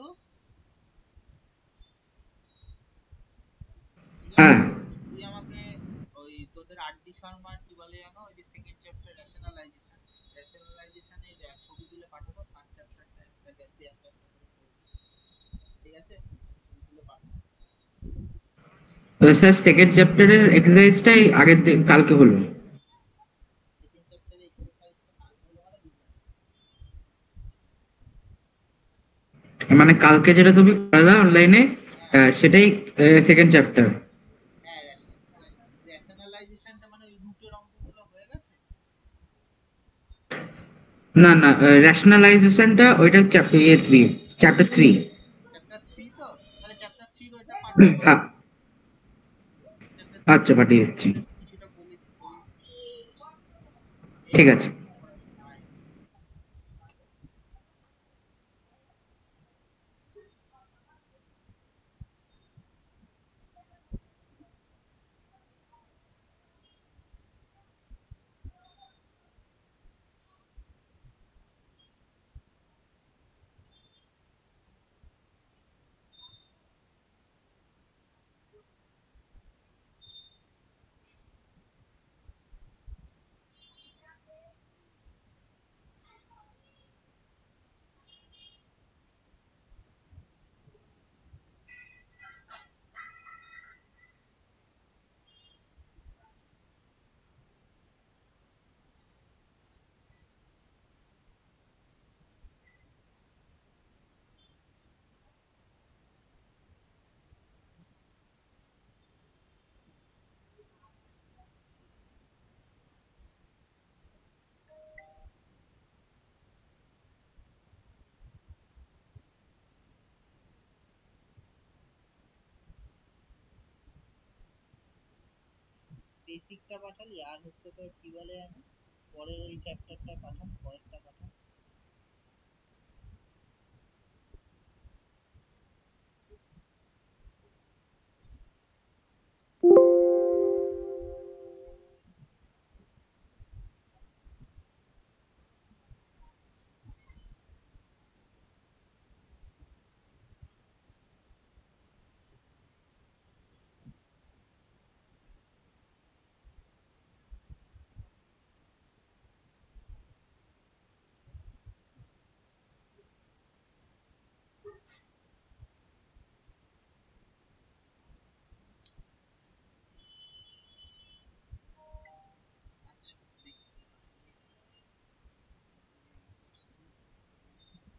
শুনতে হ্যাঁ, পাচ্ছিস? তুই আমাকে ওই তোদের আর ডি শর্মার কি বলে জানো ওই যে সেকেন্ড চ্যাপ্টার রেশনালাইজেশন, রেশনালাইজেশনের ছবি তুলে পাঠাবো, ফার্স্ট চ্যাপ্টারটা একটা দেখতে একটা একটা করে পড়বি। ঠিক আছে, ছবি তুলে পাঠাবো। স্যার সেকেন্ড চ্যাপ্টারের এক্সারসাইজটাই কালকে হলো। সেকেন্ড চ্যাপ্টারে এক্সারসাইজটা কালকে হলো মানে বুঝলাম না। মানে কালকে যেটা তুমি করালা অনলাইনে, হ্যাঁ সেটাই সেকেন্ড চ্যাপ্টার। হ্যাঁ, রেশনালাইজেশনটা মানে ওই রুটের অঙ্কগুলো হয়ে গেছে। না না, রেশনালাইজেশনটা ওইটা ইয়ে three, chapter three. Chapter three তো, তাহলে চ্যাপ্টার থ্রির ওইটা পাঠিয়ে দাও হ্যাঁ, আমাকে। চ্যাপ্টার থ্রির আচ্ছা ওইটা পাঠিয়ে পাঠিয়ে দিচ্ছি। দিলে কিছুটা বলে বলে এই ঠিক তো আছে। শুভরাত্রি, বাই। বেসিকটা পাঠালি আর হচ্ছে তো কি বলে জানো পরের ওই চ্যাপ্টারটা পাঠান পরেরটা পাঠান। আচ্ছা দেখি কি পাঠালি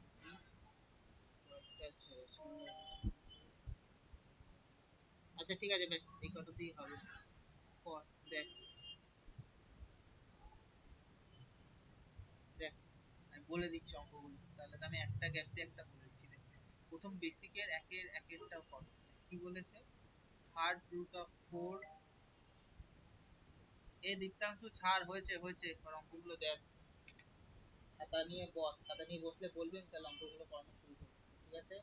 এটা। পরেরটা আছে rationalization আছে। আচ্ছা ঠিক আছে বেশ এই কটাতেই হবে। পর দেখ দেখ আমি বলে দিচ্ছি অঙ্কগুলো তাহলে তো আমি একটা গ্যাপ দিয়ে একটা বলে দিচ্ছি দেখ। প্রথম বেসিকের একেরটা পর কি বলেছে থার্ড রুট অফ ফোর। এ দীপ্তাংশু ছাড় হয়েছে হয়েছে এবার অঙ্কগুলো দেখ। খাতা নিয়ে বস খাতা নিয়ে বসলে বলবেন তাহলে অঙ্কগুলো করানো শুরু করবো ঠিক আছে।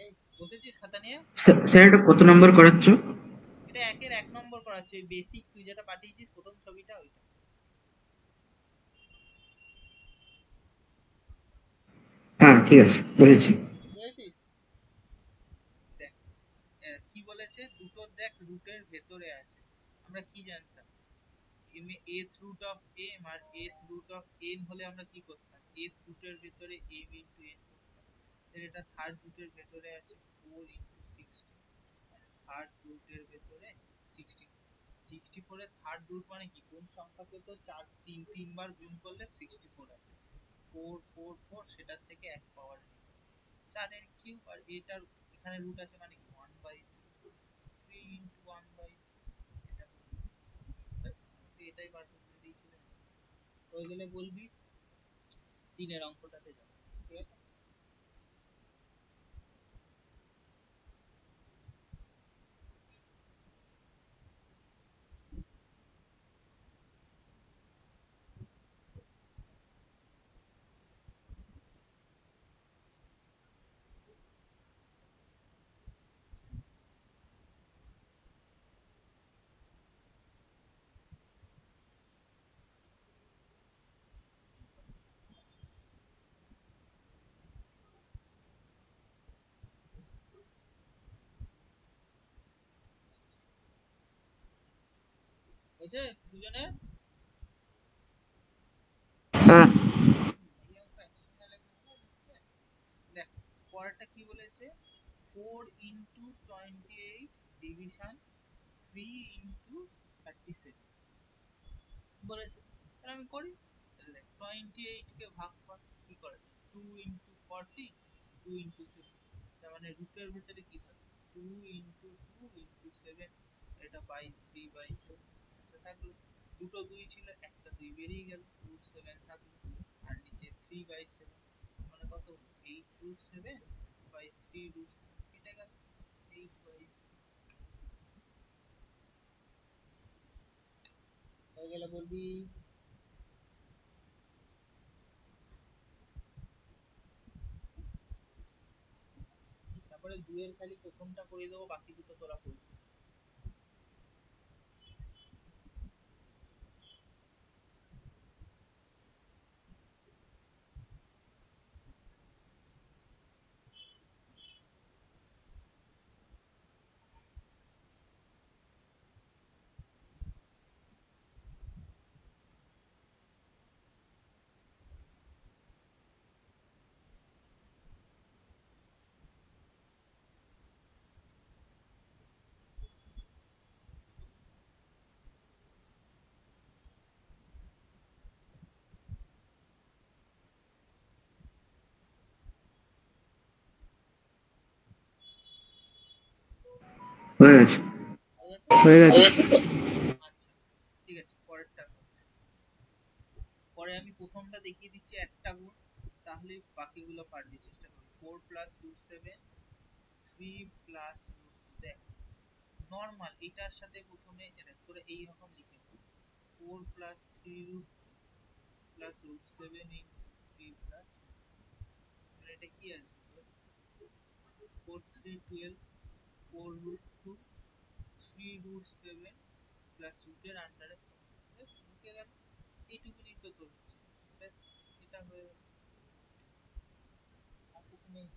এই বসেছিস খাতা নিয়ে? স্যার এটা কত নম্বর করাচ্ছ? এটা একের 1 নম্বর করাচ্ছে বেসিক তুই যেটা পাঠিয়েছিস প্রথম ছবিটা ওইটা হ্যাঁ ঠিক আছে বুঝেছি। বুঝেছিস। দেখ কি বলেছে দুটো দেখ রুটের ভেতরে আছে আমরা কি জানতাম M eth root of M আর এথ রুট অফ এন হলে আমরা কি করতাম এথ রুটের ভেতরে এম ইন্টু এন করতাম। তাহলে এটা থার্ড রুটের ভেতরে আছে 4 ইন্টু 60 থার্ড রুটের ভেতরে 64 এর থার্ড রুট মানে কি কোন সংখ্যাকে তো চার তিনবার গুণ করলে 64 আসে 4 4 4 সেটার থেকে এক পাওয়ার নিতে হবে 4 এর কিউব আর এটার এখানে রুট আছে মানে কি 1/3 3 ইন্টু 1/3 এটা করবি ব্যাস তুই এটাই বার করতে দিয়েছিলেন হয়ে গেলে বলবি তিনের অঙ্কটাতে যাও ঠিক আছে। হয়েছে দুজনের হ্যাঁ এই অঙ্ক একসঙ্গে লাগবে না দেখ পরেরটা কি বলেছে 4 ইন্টু 28 ডিভিশন 3 ইন্টু 37 বলেছে তাহলে আমি করি তাহলে দেখ 28 কে ভাগ কর কি করে 2 ইন্টু 40 2 ইন্টু 50 তার মানে রুটের ভিতরে কি থাকবে 2 ইন্টু 2 ইন্টু 7 এটা বাই 3/7 আচ্ছা থাকলো দুটো দুই ছিল একটা দুই বেরিয়ে গেল √7 থাকলো আর নিচে 3/7 মানে কত হলো 8 √7 বাই 3 √7 কেটে গেল 8/3 হয়ে গেলে বলবি তারপরে দুয়ের খালি প্রথমটা করে দেবো বাকি দুটো তোরা করবি। হয়ে গেছে। হয়ে গেছে? হয়ে গেছে। আচ্ছা, ঠিক আছে, পরেরটা করছি। পরে আমি প্রথমটা দেখিয়ে দিচ্ছি একটা গুণ, তাহলে বাকিগুলো পারবি, চেষ্টা করবি। 4 + √7, 3 + দেখ নর্মাল এটার সাথে প্রথমে দেখ তোরা এইরকম লিখে নে, 4 + 3 + √7 3 প্লাস, এটা কি আসবে তোর? 4 3 12, 4√2, 3√7 প্লাস রুটের আন্ডারে ঢুকে গেল। এইটুকুনি তো তোর হচ্ছে, এটা হয়ে গেল, আর কিছু নেই।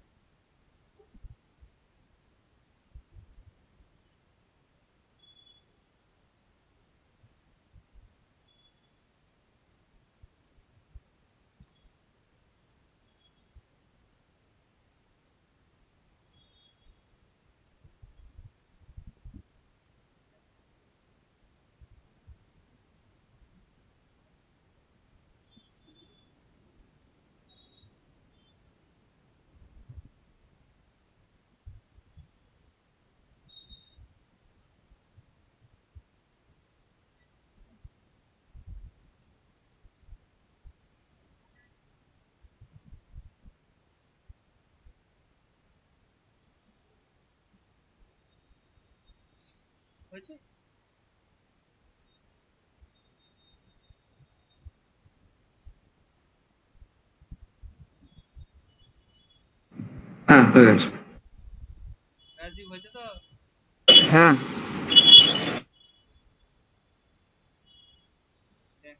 হয়েছে? হ্যাঁ, হয়ে গেছে। রাজদীপ হয়েছে তো? হ্যাঁ। দেখ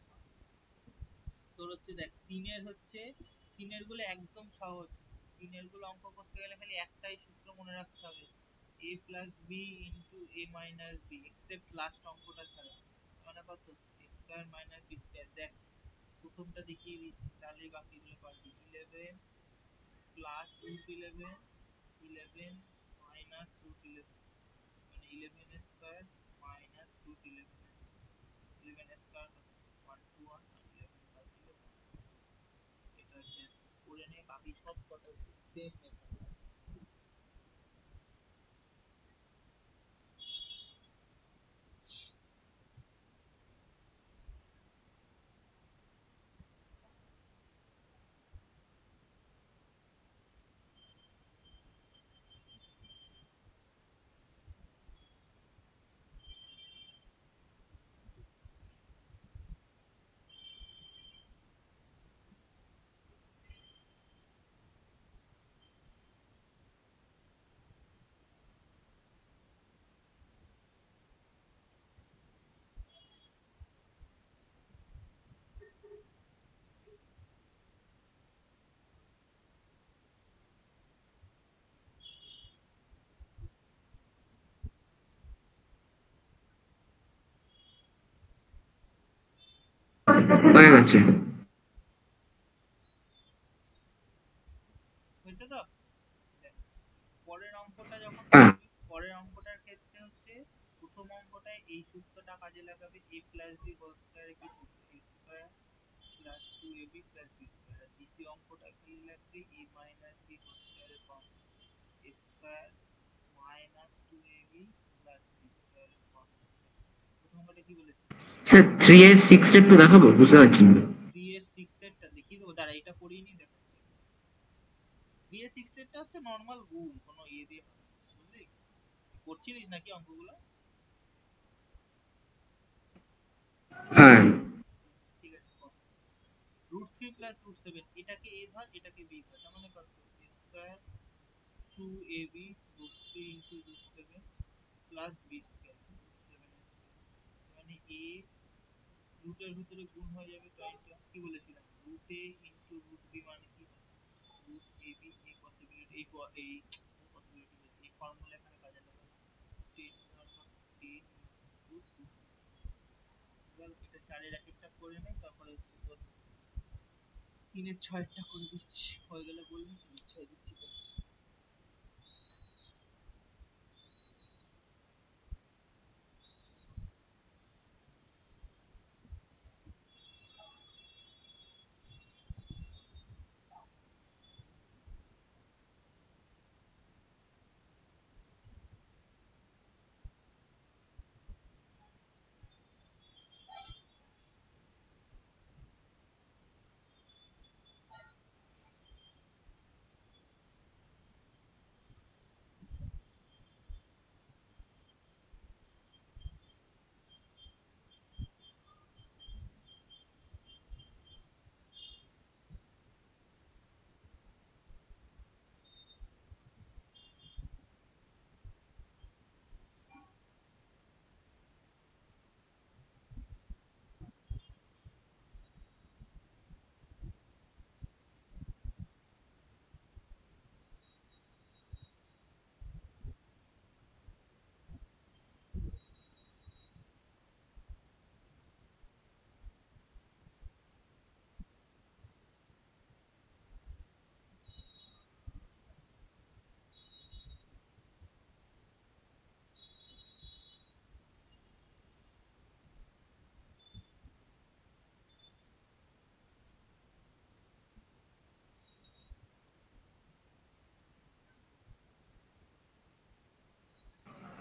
তোর হচ্ছে, দেখ তিনের হচ্ছে, তিনের গুলো একদম সহজ। তিনের গুলো অঙ্ক করতে গেলে খালি একটাই সূত্র মনে রাখতে হবে, a + b * a - b, except last অঙ্কটা ছাড়া। মানে কত? a² - b²। দেখ প্রথমটা দেখিয়ে দিচ্ছি, তাহলেই বাকিগুলো পারবি। 11 + √11, 11 - √11, মানে 11² - √11, 11² 1 to 1, 11/11। এটা হচ্ছে করে নে, বাকি সব কটা সেম মেথড। হয়ে গেছে। হয়েছে তো? দেখ, পরের অঙ্কটা যখন হ্যাঁ। করবি, পরের অঙ্কটার ক্ষেত্রে হচ্ছে প্রথম অঙ্কটায় এই সূত্রটা কাজে লাগাবি, a + b² কি সূত্র, a² + 2ab + b²। আর দ্বিতীয় অঙ্কটা খালি লাগবে a - b² এর ফর্ম, a² - 2ab + b² এর ফর্ম। প্রথম অঙ্কটা কি বলেছে? স্যার, 3 এর 6 এর একটু দেখাবো, বুঝতে পারছি না। 3 এর 6 এরটা দেখিয়ে দেবো, দাঁড়া এটা করিয়ে নি, দেখাচ্ছি। 3 এর 6 এরটা হচ্ছে নর্মাল গুণ, কোনো ইয়ে দিয়ে হবে না, বুঝলি? করছিলিস নাকি অঙ্কগুলো? হ্যাঁ। ঠিক আছে, কর। √3 + √7, এটাকে a ধর, এটাকে b ধর, তার মানে কত? a² 2ab √3 * √7 প্লাস b² √7 মানে a রুটের ভিতরে গুণ হয়ে যাবে 20। কি বলেছিলাম, √a * √b মানে কি হয়? √ab, এই পসিবিলিটি, এই পসিবিলিটি বলছি, এই ফর্মুলা এখানে কাজে লাগাবো। 10 ধর, 10 * 2, এবার এটা 4 এর এক একটা করে নে, তারপরে হচ্ছে তোর 3 এর 6 করে দিচ্ছি, হয়ে গেলে বলবি, ইচ্ছা দিচ্ছি তো।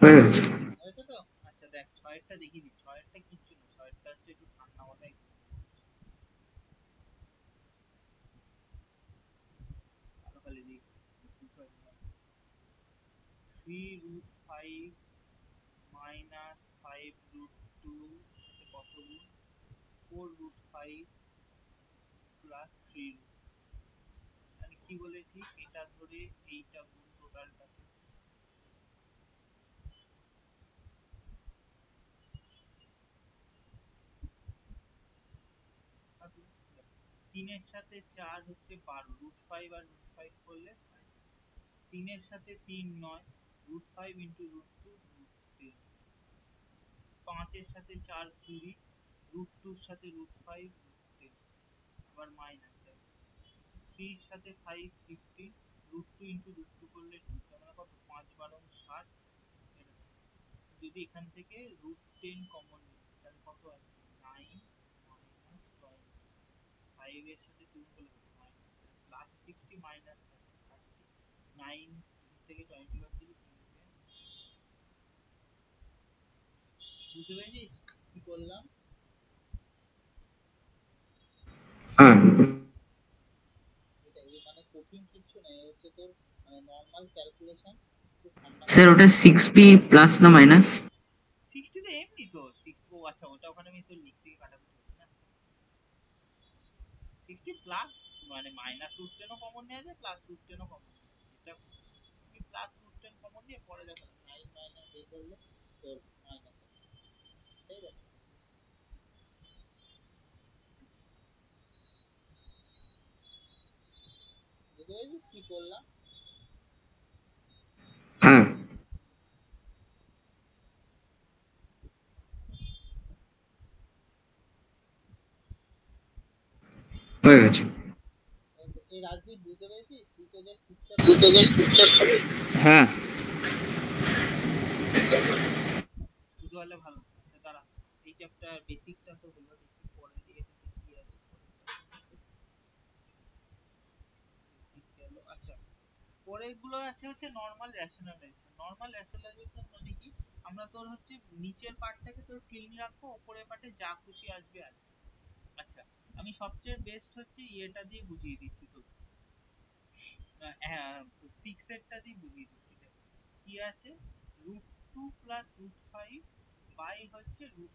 হয়ে গেছে। হয়েছে তো? আচ্ছা দেখ, ছয়েরটা দেখিয়ে দিই। ছয়েরটা কিচ্ছু না, ছয়েরটা হচ্ছে একটু ঠান্ডা মাথায় ভালো খালি দিই, বুঝতে পারবি না। 3√5 মাইনাস 5√2 সাথে কত গুণ? 4√5 প্লাস 3 মানে কি বলেছি, এটা ধরে এইটা গুণ টোটালটাকে। তিনের সাথে 4 হচ্ছে 12, √5 আর √5 করলে 5। তিনের সাথে 3 9, √5 ইন্টু √2 √3। পাঁচের সাথে 4 20, √2 সাথে √5 √10। আবার মাইনাস দেখ, 3 এর সাথে 5 15, √2 ইন্টু √2 করলে 2, তার মানে কত? 5 12 60। এটা যদি এখান থেকে √10 কমন নিই তাহলে কত আসবে? 9 মাইনাস 20। 5 এর সাথে 2 করলে কত? Minus plus 60 minus 30। 9 থেকে 20 বাদ দিলে 3 বুঝতে পেরেছিস কি করলাম? হ্যাঁ এটা এই মানে কঠিন কিচ্ছু না, এই হচ্ছে তোর মানে নর্মাল ক্যালকুলেশন, একটু ঠান্ডা স্যার, মাথায়। ওটা 60 প্লাস না মাইনাস? 60 তো এমনি তো 6, ও আচ্ছা ওটা ওখানে আমি তোর লিখ থেকে কাটাকুটি হচ্ছে না। 60 প্লাস মানে মাইনাস √10 ও কমন নেওয়া যায়, প্লাস √10 ও কমন নেওয়া যায়, যেটা খুশি। তুমি প্লাস √10 কমন নিয়ে পরে দেখো 9 মাইনাস এই করলে তোর মাইনাস আসবে, এটাই দেখো। বুঝতে পেরেছিস কি করলাম? হ্যাঁ, হয়ে গেছে। এই রাজদীপ বুঝতে পেরেছিস? তুই তো যে চুপচাপ হ্যাঁ। বুঝতে পারলে ভালো। আচ্ছা দাঁড়া, এই চ্যাপ্টার বেসিকটা তো হলো, দেখি পরে দিয়ে কি আছে বেসিক গেল। আচ্ছা, পরের গুলো আছে হচ্ছে নরমাল রেশনালাইজেশন। নরমাল রেশনালাইজেশন মানে কি, আমরা তোর হচ্ছে নিচের পার্টটাকে তোর ক্লিন রাখবো, উপরের পার্টে যা খুশি আসবে আসবে। আচ্ছা, আমি সবচেয়ে বেস্ট হচ্ছে ইয়েটা দিয়ে বুঝিয়ে দিচ্ছি তোর, হ্যাঁ 6 এরটা দিয়ে বুঝিয়ে দিচ্ছি। দেখ কি আছে, √2 প্লাস √5 বাই হচ্ছে √3,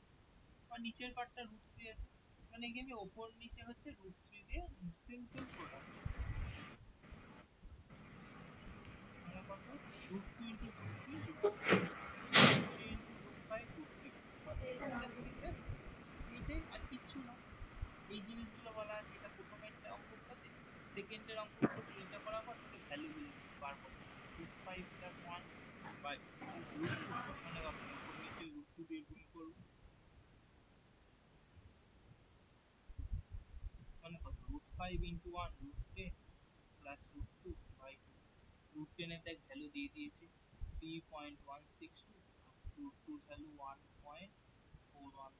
আর নিচের পার্টটা √3 আছে, মানে কি আমি ওপর নিচে হচ্ছে √3 দিয়ে সিম্পল প্রোডাক্ট, মানে কত? √2 ইন্টু √3 √3, √3 ইন্টু √5 √3, ব্যাস এইটাই, আর কিচ্ছু না। এই জিনিসগুলো বলা আছে, এটা প্রথমের অঙ্কগুলোতে। সেকেন্ডের অঙ্কগুলোতে এইটা করার পর তোকে ভ্যালুগুলো বার করতে হবে। √5 প্লাস 1 বাই √2, মানে কত? ওপর নিচে √2 দিয়ে গুণ করবো, মানে কত? √5 ইন্টু 1 √10 প্লাস √2 বাই 2। √10 এর দেখ ভ্যালু দিয়ে দিয়েছি 3.162, আর √2 ভ্যালু 1.414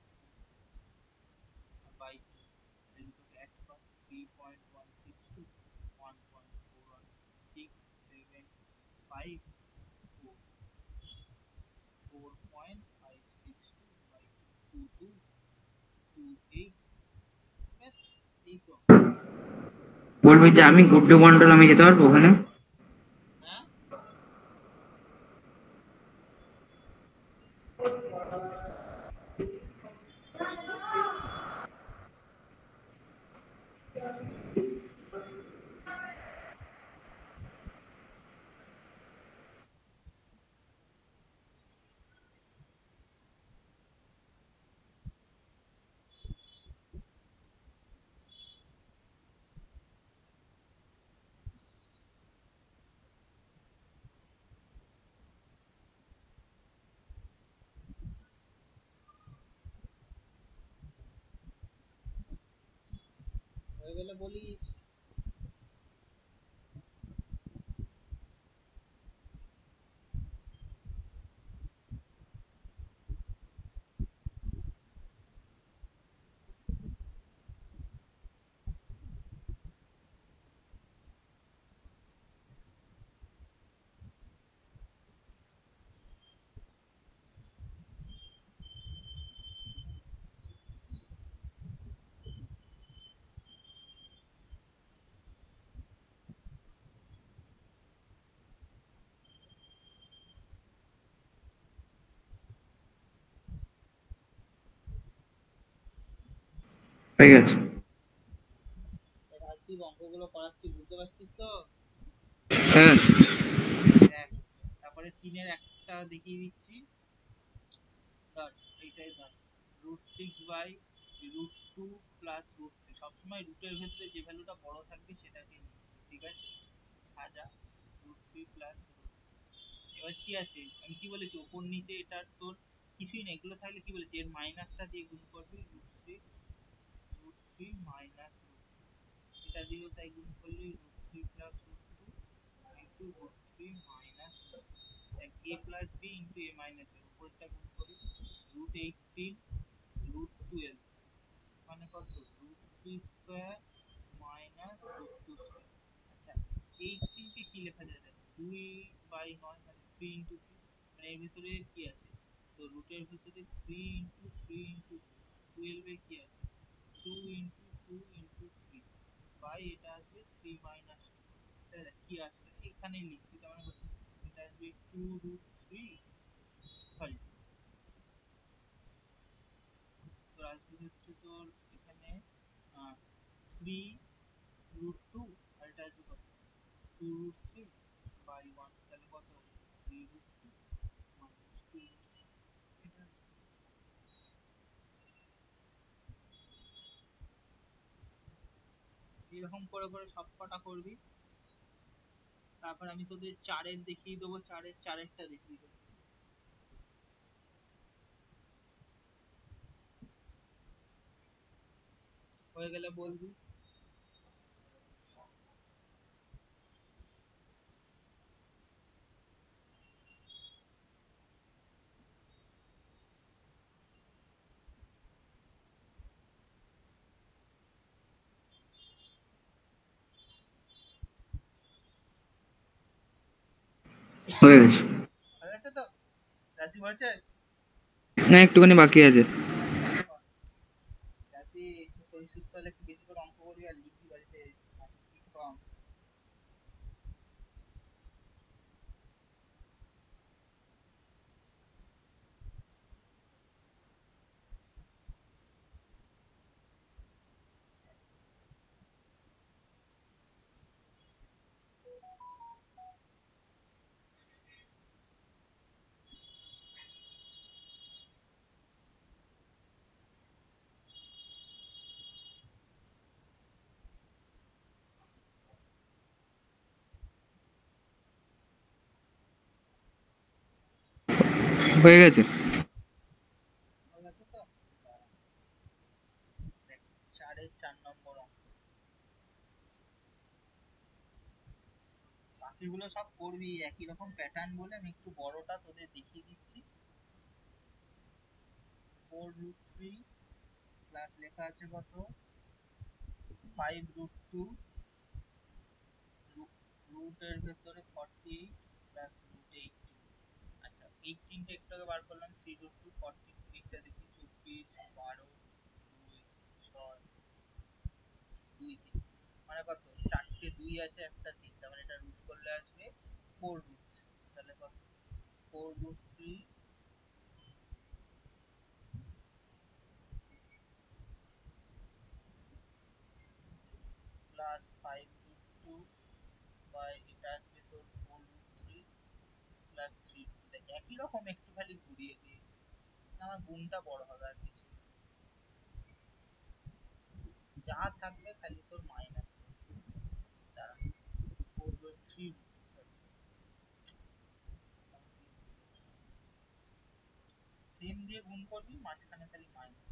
বাই 2। এই দুটোকে অ্যাড কর, 3.162 1.416 7 5 4.562 বাই 2 2228। ব্যাস, এই তো। বলবি যে আমি গুড্ডু মন্ডল, আমি যেতে পারবো ওখানে? হ্যাঁ, হয়ে গেলে বলিস। হয়ে গেছে। রাজদীপ অঙ্কগুলো করাচ্ছি, বুঝতে পারছিস তো? হ্যাঁ। দেখ, তারপরে 3-এর একটা দেখিয়ে দিচ্ছি। ধর, এইটাই ধর, √6/√2 প্লাস √3। সবসময় রুটের ভেতরে যে ভ্যালুটা বড় থাকবে সেটাকে নিবি, ঠিক আছে? সাজা √3 প্লাস √। এবার কি আছে, আমি কি বলেছি, ওপর নিচে এটা তোর কিছুই নেই, এগুলো থাকলে কি বলেছি, এর মাইনাসটা দিয়ে গুণ করবি, √6 √3 মাইনাস √2। এটা দিয়েও তাই গুণ করলি, √3 plus √2 into √3 minus √2। a plus b into a minus b, উপরটা গুণ করি, √18 √12 মানে কত, √3² মাইনাস √2²। আচ্ছা, 18 কে কি লেখা যায়, দেখ 2/9 মানে 3 ইন্টু 3, মানে এর ভিতরে কি আছে, তো রুটের ভিতরে 3 ইন্টু 3 ইন্টু 12 এ কি আছে, 2 ইন্টু 2 ইন্টু 3 বাই এটা আসবে 3 মাইনাস 2। এটা দেখ কি আসবে, এখানে লিখছি, তার মানে এটা আসবে 2√3, সরি, তোর আসবে হচ্ছে তোর এখানে 3√2, আর এটা আসবে কত, 2√3 বাই 1, তাহলে কত আসবে, 3√2 মাইনাস 2। এটা এরকম করে করে সব কটা করবি। তারপর আমি তোদের 4-এর দেখিয়ে দেবো, 4-এরটা দেখিয়ে দেবো। হয়ে গেলে বলবি। হয়ে গেছে। হয়ে গেছে তো, রাজদীপ হয়েছে? না, একটুখানি বাকি আছে। রাতে একটু শরীর সুস্থ হলে একটু বেশি করে অঙ্ক করবি আর লিখবি বাড়িতে, স্পিড কম। হয়ে গেছে। হয়ে গেছে তো, দেখ 4-এর 4 নম্বর অঙ্ক। বাকিগুলো সব করবি একই রকম প্যাটার্ন বলে, আমি একটু বড়টা তোদের দেখিয়ে দিচ্ছি। 4√3 প্লাস লেখা আছে কত, 5√2, রুটের ভেতরে 48 প্লাস √18। আচ্ছা, 18টা একটু আগে বার করলাম, 3√2, 48টা দেখি, 24, 12, 2, 6, 2, 3, মানে কত, চারটে 2 আছে, একটা 3, তার মানে এটা রুট করলে আসবে 4√3। তাহলে কত, 4√3 প্লাস 5√2 বাই এটা আসবে তোর 4√3 প্লাস 3√2। দেখ একই রকম, একটু খালি ঘুরিয়ে দিয়েছে, আমার গুণটা বড় হবে আর কিছু না। যা থাকবে খালি তোর মাইনাস করবে, দাঁড়া, 4/3, সেম দিয়ে গুণ করবি, মাঝখানে খালি মাইনাস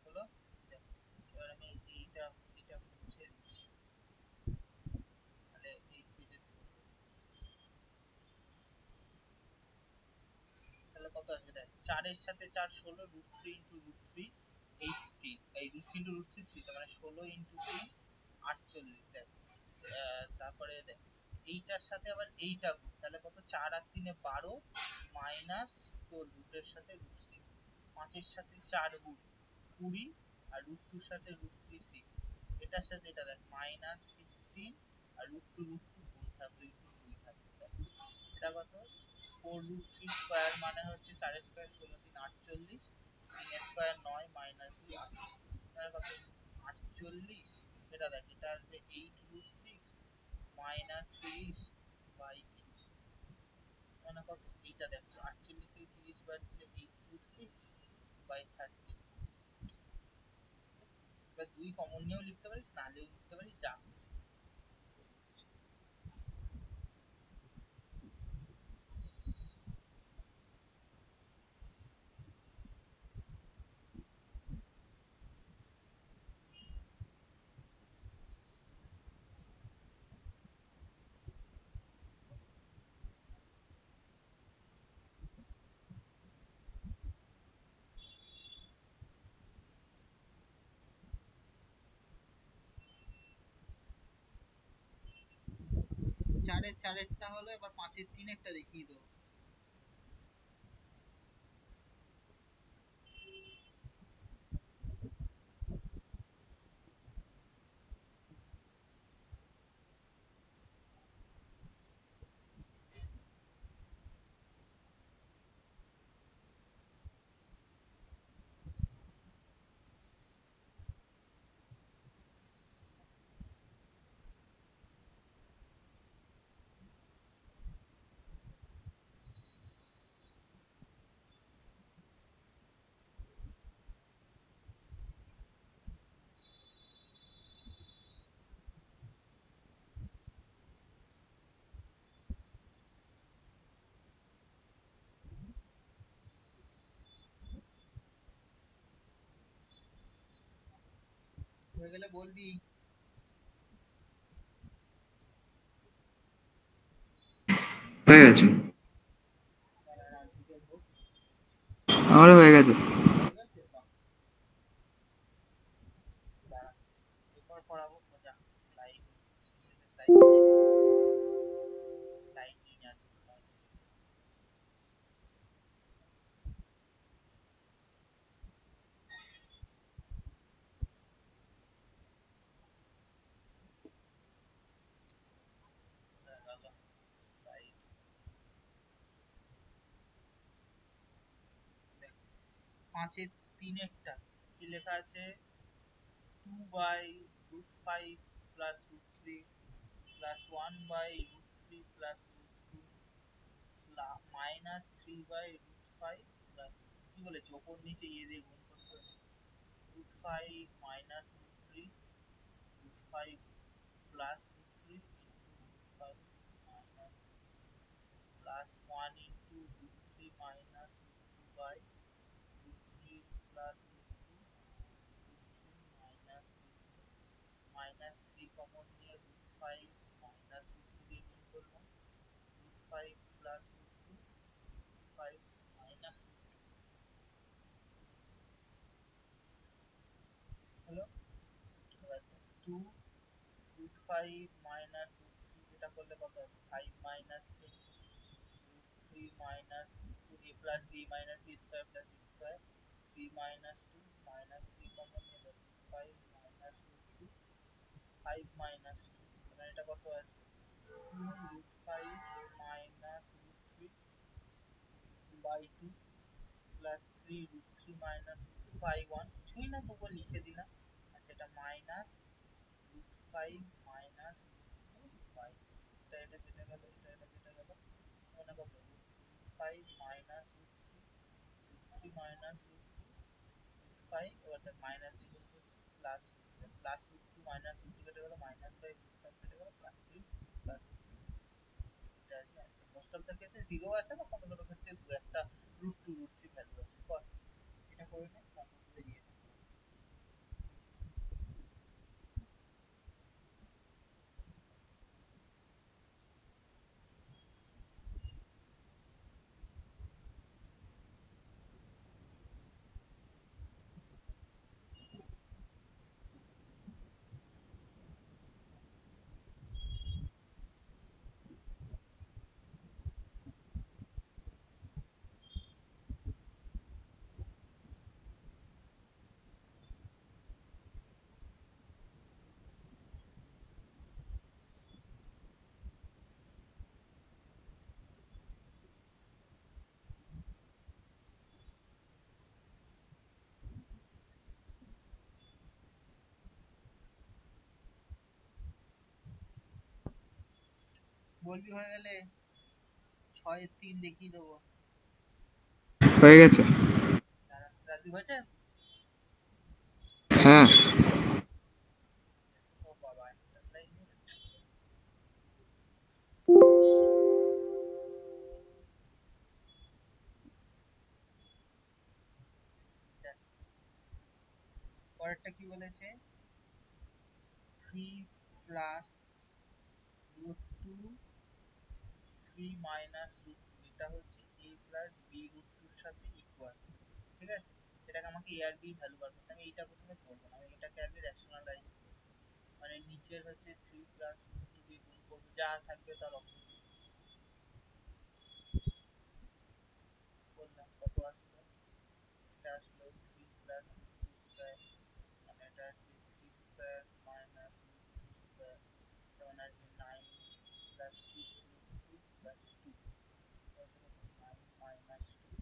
হলো। দেখ, এবার আমি এইটা এটা মুছে দিচ্ছি, তাহলে এই পেজে থেকে, তাহলে কত আসবে, দেখ 4-এর সাথে 4 16, √3 ইন্টু √3 18, এই √3 ইন্টু √3 3, তার মানে 16 ইন্টু 3 48। দেখ তারপরে দেখ এইটার সাথে আবার এইটা গুণ, তাহলে কত, 4 আর 3 12 মাইনাস তোর রুটের সাথে √6, 5-এর সাথে 4 গুণ 20, আর √2-র সাথে √3 6, এটার সাথে এটা দেখ মাইনাস 15, আর √2 গুণ থাকবে ইন্টু 2 এটা কত 4√3 স্কোয়ার মানে হচ্ছে 4 স্কোয়ার 16 3 48, 3 স্কোয়ার 9 মাইনাস 2 কত 48। এটা দেখ এটা আসবে 8√6 মাইনাস 30/30 মানে কত এইটা দেখো 48 থেকে 30 বাদ দিলে 8√6/30। এবার 2 কমন নিয়েও লিখতে পারিস নালেও লিখতে পারিস যা খুশি। চারের চারেরটা হলো, এবার 5-এর 3-একটা দেখিয়ে দেবো। হয়ে গেলে বলবি। হয়ে গেছে, দাঁড়া, রাজদীপের হোক। আমারও হয়ে গেছে। ঠিক আছে, বাহ, দাঁড়া এরপর পড়াবো যা স্লাইড শেষে স্লাইড স্লাইড নিয়ে যা স্লাইড। 5-এর 3-একটা কি লেখা আছে 2/√5 plus √3 plus 1/√3 plus √2 minus 3/√5 plus কি বলেছে ওপর নিচে ইয়ে দিয়ে গুণ করতে হবে। √5 minus √3 √5 plus √3 into √5 minus plus 1 into √3 minus √2 by √3 plus √2 √3 minus √2 minus 3 common নিয়ে √5 মাইনাস √2 দিয়ে গুণ করলাম √5 প্লাস √2 √5 মাইনাস √2 হলো। এবার 2√5 মাইনাস √3 এটা করলে কত হবে 5 minus 3 √3 minus √2 a plus b minus b square plus b square 3 minus 2 minus 3 common নিয়ে √5 মাইনাস √2 5 মাইনাস 2 মানে এটা কত আসবে 2√5 minus √3 by 2 plus 3√3 minus √2 by 1 কিছুই না তবুও লিখে দিলাম। আচ্ছা এটা মাইনাস √5 মাইনাস √2 বাই 3 এটা কেটে গেল এটা কেটে গেল মানে কত √5 মাইনাস √3 √3 মাইনাস √2 √5 এবার দেখ মাইনাস দিয়ে গুণ করছি প্লাস প্লাস √2 মাইনাস √2 কেটে গেল মাইনাস বাই √5 কেটে গেল প্লাস 3 প্লাস এটা আসবে অ্যান্সার। মোস্ট অফ দ্য ক্ষেত্রে 0 আসে বা কোনো কোনো ক্ষেত্রে দু একটা √2 √3 ভ্যালু আসে। কর এটা করে নে তারপর তোদের ইয়ে বলবি হয়ে গেলে 6-3 দেখিয়ে দেবো। হয়ে গেছে। রাজু হয়েছে? হ্যাঁ। ও বাবা, একটা স্লাইড নেই। দেখ, পরেরটা কি বলেছে? 3 plus root two 3 minus root two, এটা হচ্ছে a প্লাস বি রুট টুর সাথে ইকুয়াল। ঠিক আছে, এটাকে আমাকে a আর b ভ্যালু বার করতে হবে। এইটা প্রথমে ধরবো না, আমি এটাকে আগে রেশনালাইজ করবো। মানে নিচের হচ্ছে 3 প্লাস রুট টু দিয়ে গুণ করবো, যা থাকবে তার অপোজিট করলাম। কত আসলো? এটা আসলো 3 প্লাস রুট টু স্কোয়ার, মানে এটা আসবে 3 square minus root two square, যেমন আসবে 9 plus 6 root two plus 2, 9 minus 2,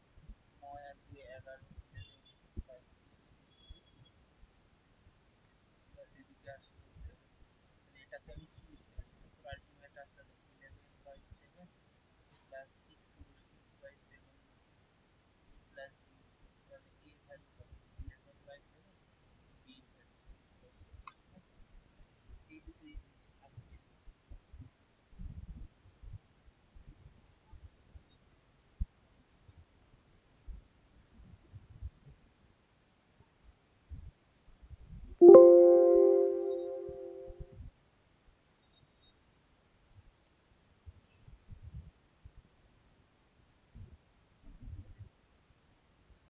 9 আর 2 11 বাই 6 প্লাস এদিকে আসবে 7। তাহলে এটাকে আমি কি লিখতে পারি? এটা তো আলটিমেট আসলে 11 বাই 7 প্লাস 6